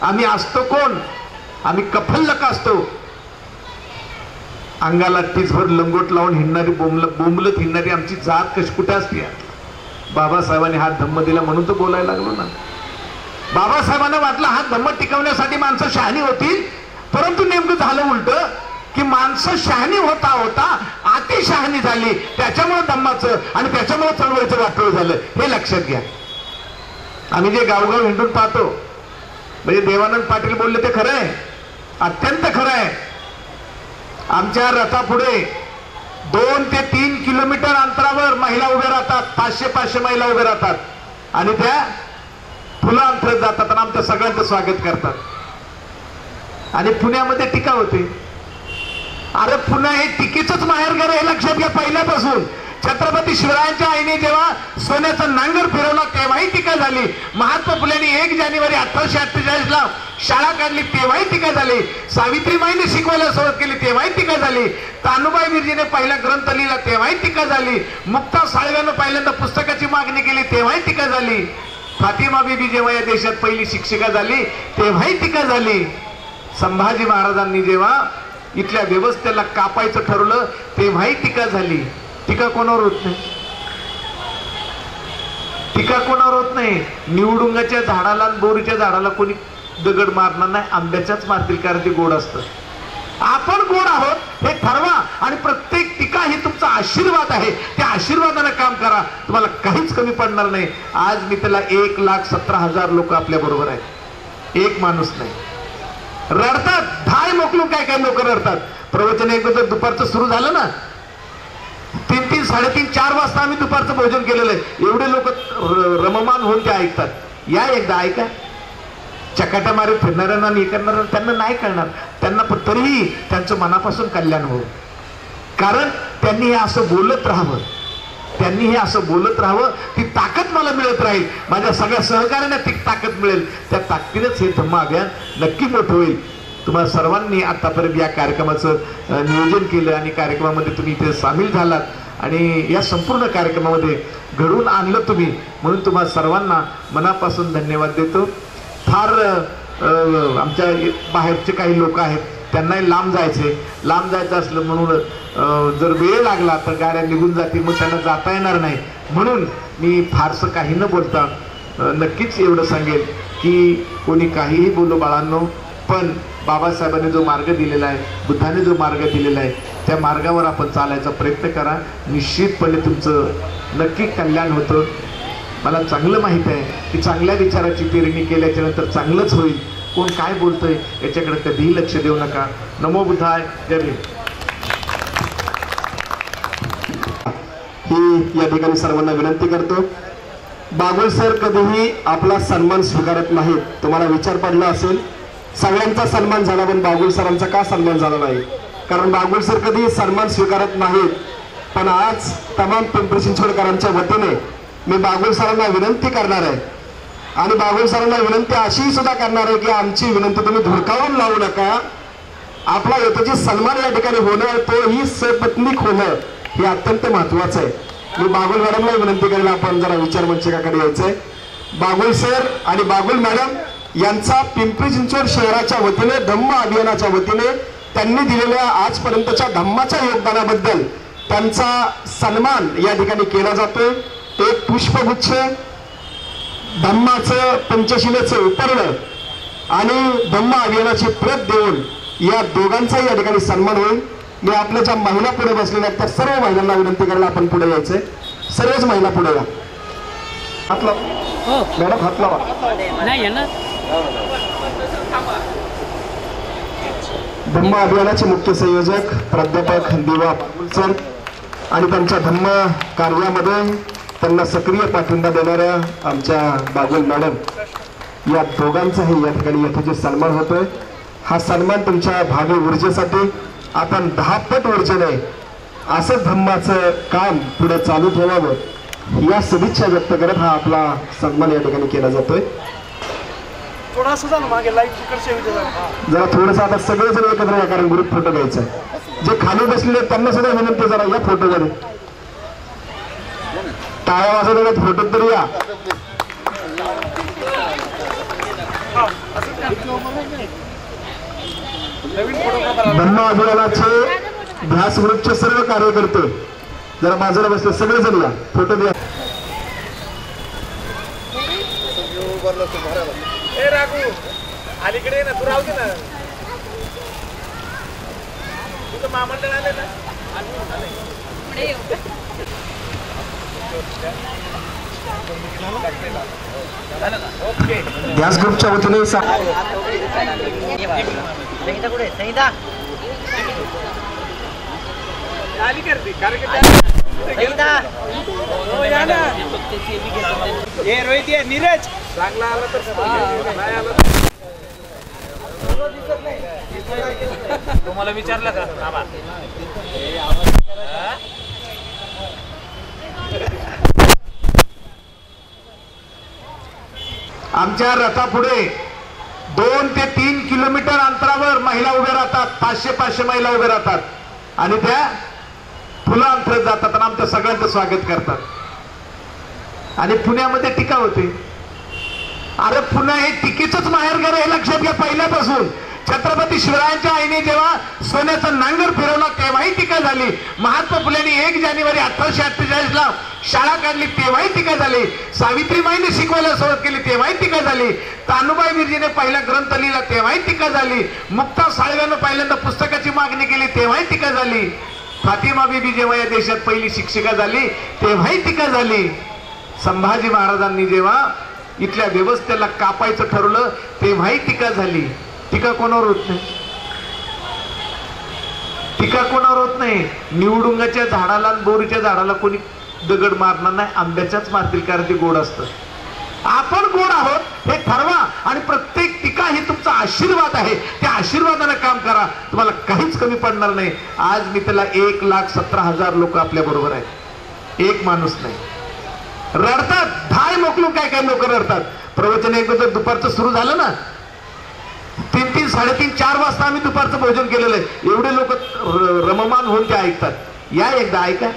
आम्ही असतो कोण? आम्ही कफल्लक असतो. अंगाला टीसभर लंगोट लावून हिंडणारी, बोंबलत हिंडणारी आमची जात कशी कुठे असते? बाबासाहेबांनी हा धम्म दिला म्हणून तो बोलायला लागलो ना. बाबासाहेबांना वाटलं हा धम्म टिकवण्यासाठी माणसं शहाणी होतील, परंतु नेमकं झालं उलट की माणसं शहाणी होता होता अति शहाणी झाली. त्याच्यामुळे धम्माचं आणि त्याच्यामुळे चळवळीचं वाटोळ झालं, हे लक्षात घ्या. आम्ही जे गावगाव हिंडून पाहतो, म्हणजे देवानंद पाटील बोलले ते खरं आहे, अत्यंत खरं आहे. आमच्या रथापुढे 2 ते 3 किलोमीटर अंतरावर महिला उभ्या राहतात, 500 महिला उभ्या राहतात आणि त्या फुलं अंतरत जातात आणि आमच्या सगळ्यांचं स्वागत करतात. आणि पुण्यामध्ये टीका होते. अरे पुन्हा हे टीकेचंच माहेरघर आहे, लक्षात घ्या. पहिल्यापासून छत्रपती शिवरायांच्या आईने जेव्हा सोन्याचं नांगर फिरवला तेव्हाही टीका झाली. महात्मा फुलेंनी 1 जानेवारी 1848ला शाळा काढली तेव्हाही टीका झाली. सावित्रीबाईंनी शिकवायला सुरुवात केली तेव्हाही टीका झाली. तानुबाई मिर्जीने पहिला ग्रंथ लिहिला तेव्हाही टीका झाली. मुक्ता साळव्यानं पहिल्यांदा पुस्तकाची मागणी केली तेव्हाही टीका झाली. फातिमा बीबी जेव्हा या देशात पहिली शिक्षिका झाली तेव्हाही टीका झाली. संभाजी महाराजांनी जेव्हा इथल्या व्यवस्थेला कापायचं ठरवलं तेव्हाही टीका झाली. टीका कोणावर होत नाही? टीका कोणावर होत नाही? निवडुंगाच्या झाडाला बोरीच्या झाडाला कोणी दगड मारणार नाही, आंब्याच्याच मारतील, कारण ते गोड असतं. आपण गोड आहोत हे ठरवा आणि प्रत्येक टीका ही तुमचा आशीर्वाद आहे. त्या आशीर्वादाने काम करा, तुम्हाला काहीच कमी पडणार नाही. आज मी त्याला 1,17,000 लोक आपल्या बरोबर आहेत, एक माणूस नाही. रडतात, धाय मोकलून काय लोक रडतात. प्रवचन एकदा जर दुपारचं सुरू झालं ना, 3, 3:30, 4 वाजता आम्ही दुपारचं भोजन केलेलं आहे. एवढे लोक रममान होऊन ते ऐकतात. या एकदा ऐका. चकाट्या मारे फिरणाऱ्यांना हे करणाऱ्यांना त्यांना नाही कळणार, त्यांना पण तरीही त्यांचं मनापासून कल्याण हो, कारण त्यांनी हे असं बोलत राहावं. त्यांनी हे असं बोलत राहावं, ती ताकद मला मिळत राहील, माझ्या सगळ्या सहकार्यांना ती ताकद मिळेल, त्या ताकदीनेच हे धम्म अभियान नक्की मोठं होईल. तुम्हाला सर्वांनी आतापर्यंत या कार्यक्रमाचं नियोजन केलं आणि कार्यक्रमामध्ये तुम्ही इथे सामील झालात आणि या संपूर्ण कार्यक्रमामध्ये घडवून आणलं तुम्ही, म्हणून तुम्हाला सर्वांना मनापासून धन्यवाद देतो. फार आमच्या बाहेरचे काही लोक आहेत, त्यांनाही लांब जायचं असलं म्हणून जर वेळ लागला तर गाड्या निघून जातील, मग त्यांना जाता येणार नाही. म्हणून मी फारसं काही न बोलता नक्कीच एवढं सांगेल की कोणी काहीही बोलो बाळांनो, पण बाबासाहेबांनी जो मार्ग दिलेला आहे, बुद्धाने जो मार्ग दिलेला आहे, त्या मार्गावर आपण चालायचा प्रयत्न करा. निश्चितपणे तुमचं नक्की कल्याण होतं. मला चांगलं माहीत आहे की चांगल्या विचाराची पेरणी केल्याच्या नंतर चांगलंच होईल. कोण काय बोलतंय याच्याकडे कधीही लक्ष देऊ नका. नमो बुद्धाय. जय भीम. ही या ठिकाणी सर्वांना विनंती करतो. बागुल सर कधीही आपला सन्मान स्वीकारत नाहीत. तुम्हाला विचार पडला असेल, सगळ्यांचा सन्मान झाला पण बागुल सरांचा का सन्मान झाला नाही? कारण बागुल सर कधी सन्मान स्वीकारत नाहीत. पण आज तमाम पिंपरी चिंचवडकरांच्या वतीने मी बागुल सरांना विनंती करणार आहे आणि बागुल सरांना विनंती अशी सुद्धा करणार आहे की आमची विनंती तुम्ही धुडकावून लावू नका. आपला येथेची सन्मान या ठिकाणी होणं, तोही सपत्नीक होणं हे अत्यंत महत्वाचं आहे. मी बागुल मॅडमला विनंती करेल आपण जरा विचार मंचकाकडे यायचंय. बागुल सर आणि बागुल मॅडम यांचा पिंपरी चिंचवड शहराच्या वतीने धम्म अभियानाच्या वतीने त्यांनी दिलेल्या आजपर्यंतच्या धम्माच्या योगदानाबद्दल त्यांचा सन्मान या ठिकाणी केला जातोय. एक पुष्पगुच्छ, धम्माचं पंचशिलेचं उपर्ण आणि धम्म अभियानाची प्रत देऊन या दोघांचाही या ठिकाणी सन्मान होईल. मी आपल्या ज्या महिला पुढे बसलेल्या त्या सर्व महिलांना विनंती करायला आपण पुढे यायचंय. सर्वच महिला पुढे या. हात लावा मॅडम, हात लावा. धम्म अभियानाचे मुख्य संयोजक प्राध्यापक दिवा सर आणि त्यांच्या धम्म कार्यामध्ये त्यांना सक्रिय पाठिंबा देणाऱ्या आमच्या बागुल मॅडम, या दोघांचाही या ठिकाणी यथोचित सन्मान होतोय. हा सन्मान तुमच्या भावी ऊर्जेसाठी आपण 10 पट ऊर्जेने असंच धम्माचं काम पुढे चालू ठेवावं या सदिच्छा व्यक्त करत हा आपला सन्मान या ठिकाणी केला जातोय. जरा थोडंसं आता सगळेजण एकत्र या, कारण ग्रुप फोटो घ्यायचा आहे. जे खाली बसलेले त्यांना सुद्धा विनंती, जरा या फोटोमध्ये टाळ्या वाजवण्यात फोटो तरी या. धम्म अभियानाचे ध्यास ग्रुपचे सर्व कार्यकर्ते जरा बाजूला बसले, सगळेजण या, फोटो द्या. अलीकडे ना तू राहू दे ना, तुझं महामंडळ आले ना. ध्यास ग्रुपच्या वतीने नीरज चांगला आला तर नाही आला तुम्हाला विचारलं का? आमच्या रथापुढे 2 ते 3 किलोमीटर अंतरावर महिला उभे राहतात. 500 महिला उभे राहतात आणि त्या फुलं अंतरत जातात आणि आमच्या सगळ्यांचं स्वागत करतात. आणि पुण्यामध्ये टीका होते. अरे पुणे हे टीकेचंच माहेरघर आहे, लक्षात घ्या. पहिल्यापासून छत्रपती शिवरायांच्या आईने जेव्हा सोन्याचा नांगर फिरवला तेव्हाही टीका झाली. महात्मा फुलेंनी 1 जानेवारी 1848 शाळा काढली तेव्हाही टीका झाली. सावित्रीबाईंनी शिकवायला सुरुवात केली तेव्हाही टीका झाली. तानुबाई मिर्जीने पहिला ग्रंथ लिहिला तेव्हाही टीका झाली. मुक्ता साळव्यानं पहिल्यांदा पुस्तकाची मागणी केली तेव्हाही टीका झाली. फातिमा बीबी जेव्हा या देशात पहिली शिक्षिका झाली तेव्हाही टीका झाली. संभाजी महाराजांनी जेव्हा इथल्या व्यवस्थेला कापायचं ठरवलं तेव्हाही टीका झाली. टीका कोणावर होत नाही? टीका कोणावर होत नाही? निवडुंगाच्या झाडाला आणि बोरीच्या झाडाला कोणी दगड मारणार नाही, आंब्याच्याच मारतील, कारण ते गोड असतं. आपण गोड आहोत हे ठरवा आणि प्रत्येक टीका ही तुमचा आशीर्वाद आहे. त्या आशीर्वादाने काम करा, तुम्हाला काहीच कमी पडणार नाही. आज मी त्याला 1,17,000 लोक आपल्या बरोबर आहेत. एक माणूस नाही. रडतात धाय मोकलून काय काय लोक रडतात. प्रवचन एकदा जर दुपारचं सुरू झालं ना 3-3, 3:30, 4 वाजता आम्ही दुपारचं भोजन केलेलं आहे. एवढे लोक रममान होऊन ते ऐकतात. या एकदा ऐका.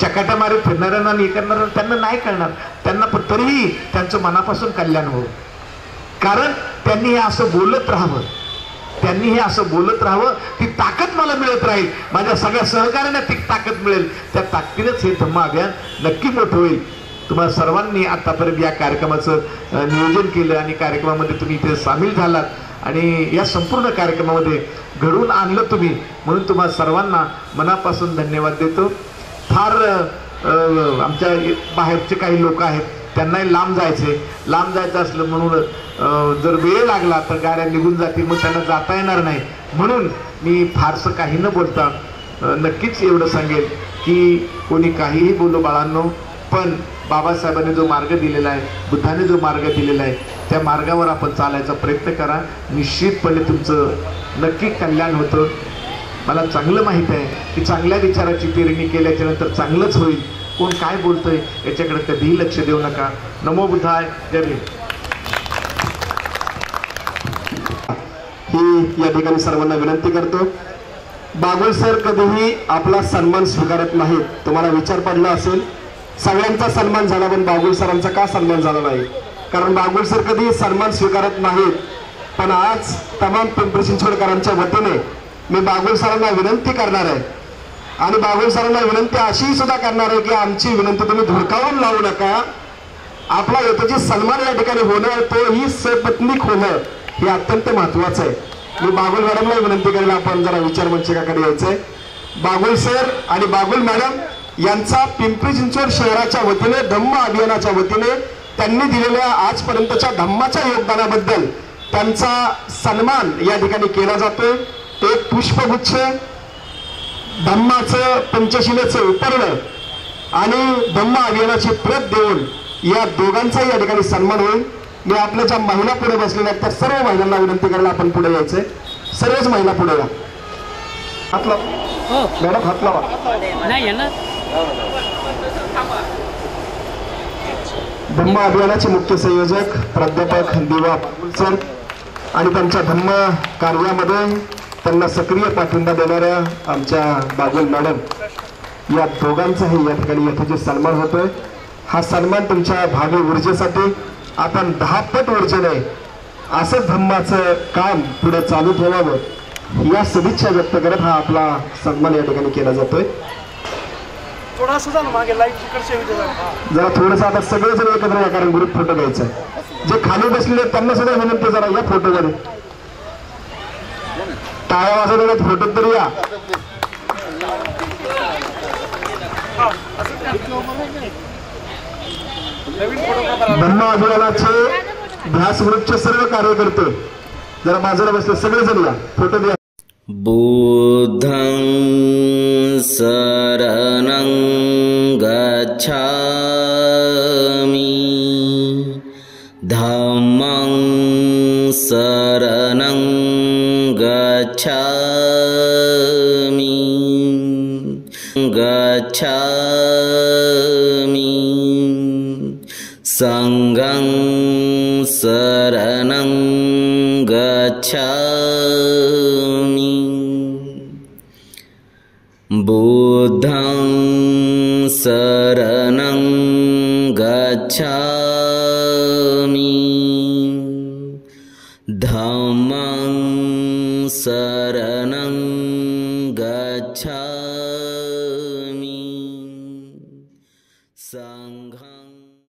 चकाट्या मारे फिरणाऱ्यांना आणि करणाऱ्यांना त्यांना नाही कळणार. त्यांना पण तरीही त्यांचं मनापासून कल्याण हो. कारण त्यांनी हे असं बोलत राहावं. त्यांनी हे असं बोलत राहावं. ती ताकद मला मिळत राहील. माझ्या सगळ्या सहकार्यांना ती ताकद मिळेल. त्या ताकदीनेच हे धम्म अभियान नक्की मोठं होईल. तुम्हाला सर्वांनी आतापर्यंत या कार्यक्रमाचं नियोजन केलं आणि कार्यक्रमामध्ये तुम्ही इथे सामील झालात आणि या संपूर्ण कार्यक्रमामध्ये घडवून आणलं तुम्ही, म्हणून तुम्हाला सर्वांना मनापासून धन्यवाद देतो. फार आमच्या बाहेरचे काही लोक आहेत, त्यांनाही लांब जायचं असलं म्हणून जर वेळ लागला तर गाड्या निघून जातील, मग त्यांना जाता येणार नाही. म्हणून मी फारसं काही न बोलता नक्कीच एवढं सांगेल की कोणी काहीही बोलो बाळांनो, पण बाबासाहेबांनी जो मार्ग दिलेला आहे, बुद्धाने जो मार्ग दिलेला आहे, त्या मार्गावर आपण चालायचा प्रयत्न करा. निश्चितपणे तुमचं नक्की कल्याण होतं. मला चांगलं माहीत आहे की चांगल्या विचाराची पेरणी केल्याच्या नंतर चांगलंच होईल. कोण काय बोलतंय याच्याकडे कधीही लक्ष देऊ नका. नमो बुद्धाय. जय भीम. ही या ठिकाणी सर्वांना विनंती करतो. बागुल सर कधीही आपला सन्मान स्वीकारत नाहीत. तुम्हाला विचार पडला असेल सगळ्यांचा सन्मान झाला पण बागुल सरांचा का सन्मान झाला नाही? कारण बागुल सर कधी सन्मान स्वीकारत नाहीत. पण आज तमाम पिंपरी चिंचवडकरांच्या वतीने मी बागुल सरांना विनंती करणार आहे आणि बागुल सरांना विनंती अशी सुद्धा करणार आहे की आमची विनंती तुम्ही धुडकावून लावू नका. आपला याची सन्मान या ठिकाणी होणं, तोही सपत्नीक होणं हे अत्यंत महत्वाचं आहे. मी बागुल मॅडमला विनंती करेल आपण जरा विचार मंचकाकडे यायचंय. बागुल सर आणि बागुल मॅडम यांचा पिंपरी चिंचवड शहराच्या वतीने धम्म अभियानाच्या वतीने त्यांनी दिलेल्या आजपर्यंतच्या धम्माच्या योगदानाबद्दल त्यांचा सन्मान या ठिकाणी केला जातोय. एक पुष्पगुच्छ, धम्माचं पंचशिलेचं उपर्ण आणि धम्म अभियानाची प्रत देऊन या दोघांचाही या ठिकाणी सन्मान होईल. मी आपल्या ज्या महिला पुढे बसलेल्या आहेत त्या सर्व महिलांना विनंती करायला आपण पुढे यायचंय. सर्वच महिला पुढे या. हात लावा मॅडम, हात लावा. धम्म अभियानाचे मुख्य संयोजक प्राध्यापक दिवा बागुल सर आणि त्यांच्या धम्म कार्यामध्ये त्यांना सक्रिय पाठिंबा देणाऱ्या आमच्या बागुल मॅडम, या दोघांचाही या ठिकाणी यथोचित सन्मान होतोय. हा सन्मान तुमच्या भावी ऊर्जेसाठी आपण 10 पट ऊर्जेने असं धम्माचं काम पुढे चालू ठेवावं या सदिच्छा व्यक्त करत हा आपला सन्मान या ठिकाणी केला जातोय. जरा थोडंसं आता सगळेजण एकत्र या, कारण ग्रुप फोटो घ्यायचा आहे. जे खाली बसलेले त्यांना सुद्धा विनंती जरा या फोटोमध्ये टाळ्या वाजवण्यात फोटो तरी या. धम्म अभियानाचे ध्यास ग्रुपचे सर्व कार्यकर्ते जरा बाजूला बसले, सगळेजण या, फोटो द्या. बुद्धं शरणं गच्छामि धम्मं शरणं गच्छामि संघं शरणं गच्छामि बुद्धं शरणं गच्छामि धम्मं शरणं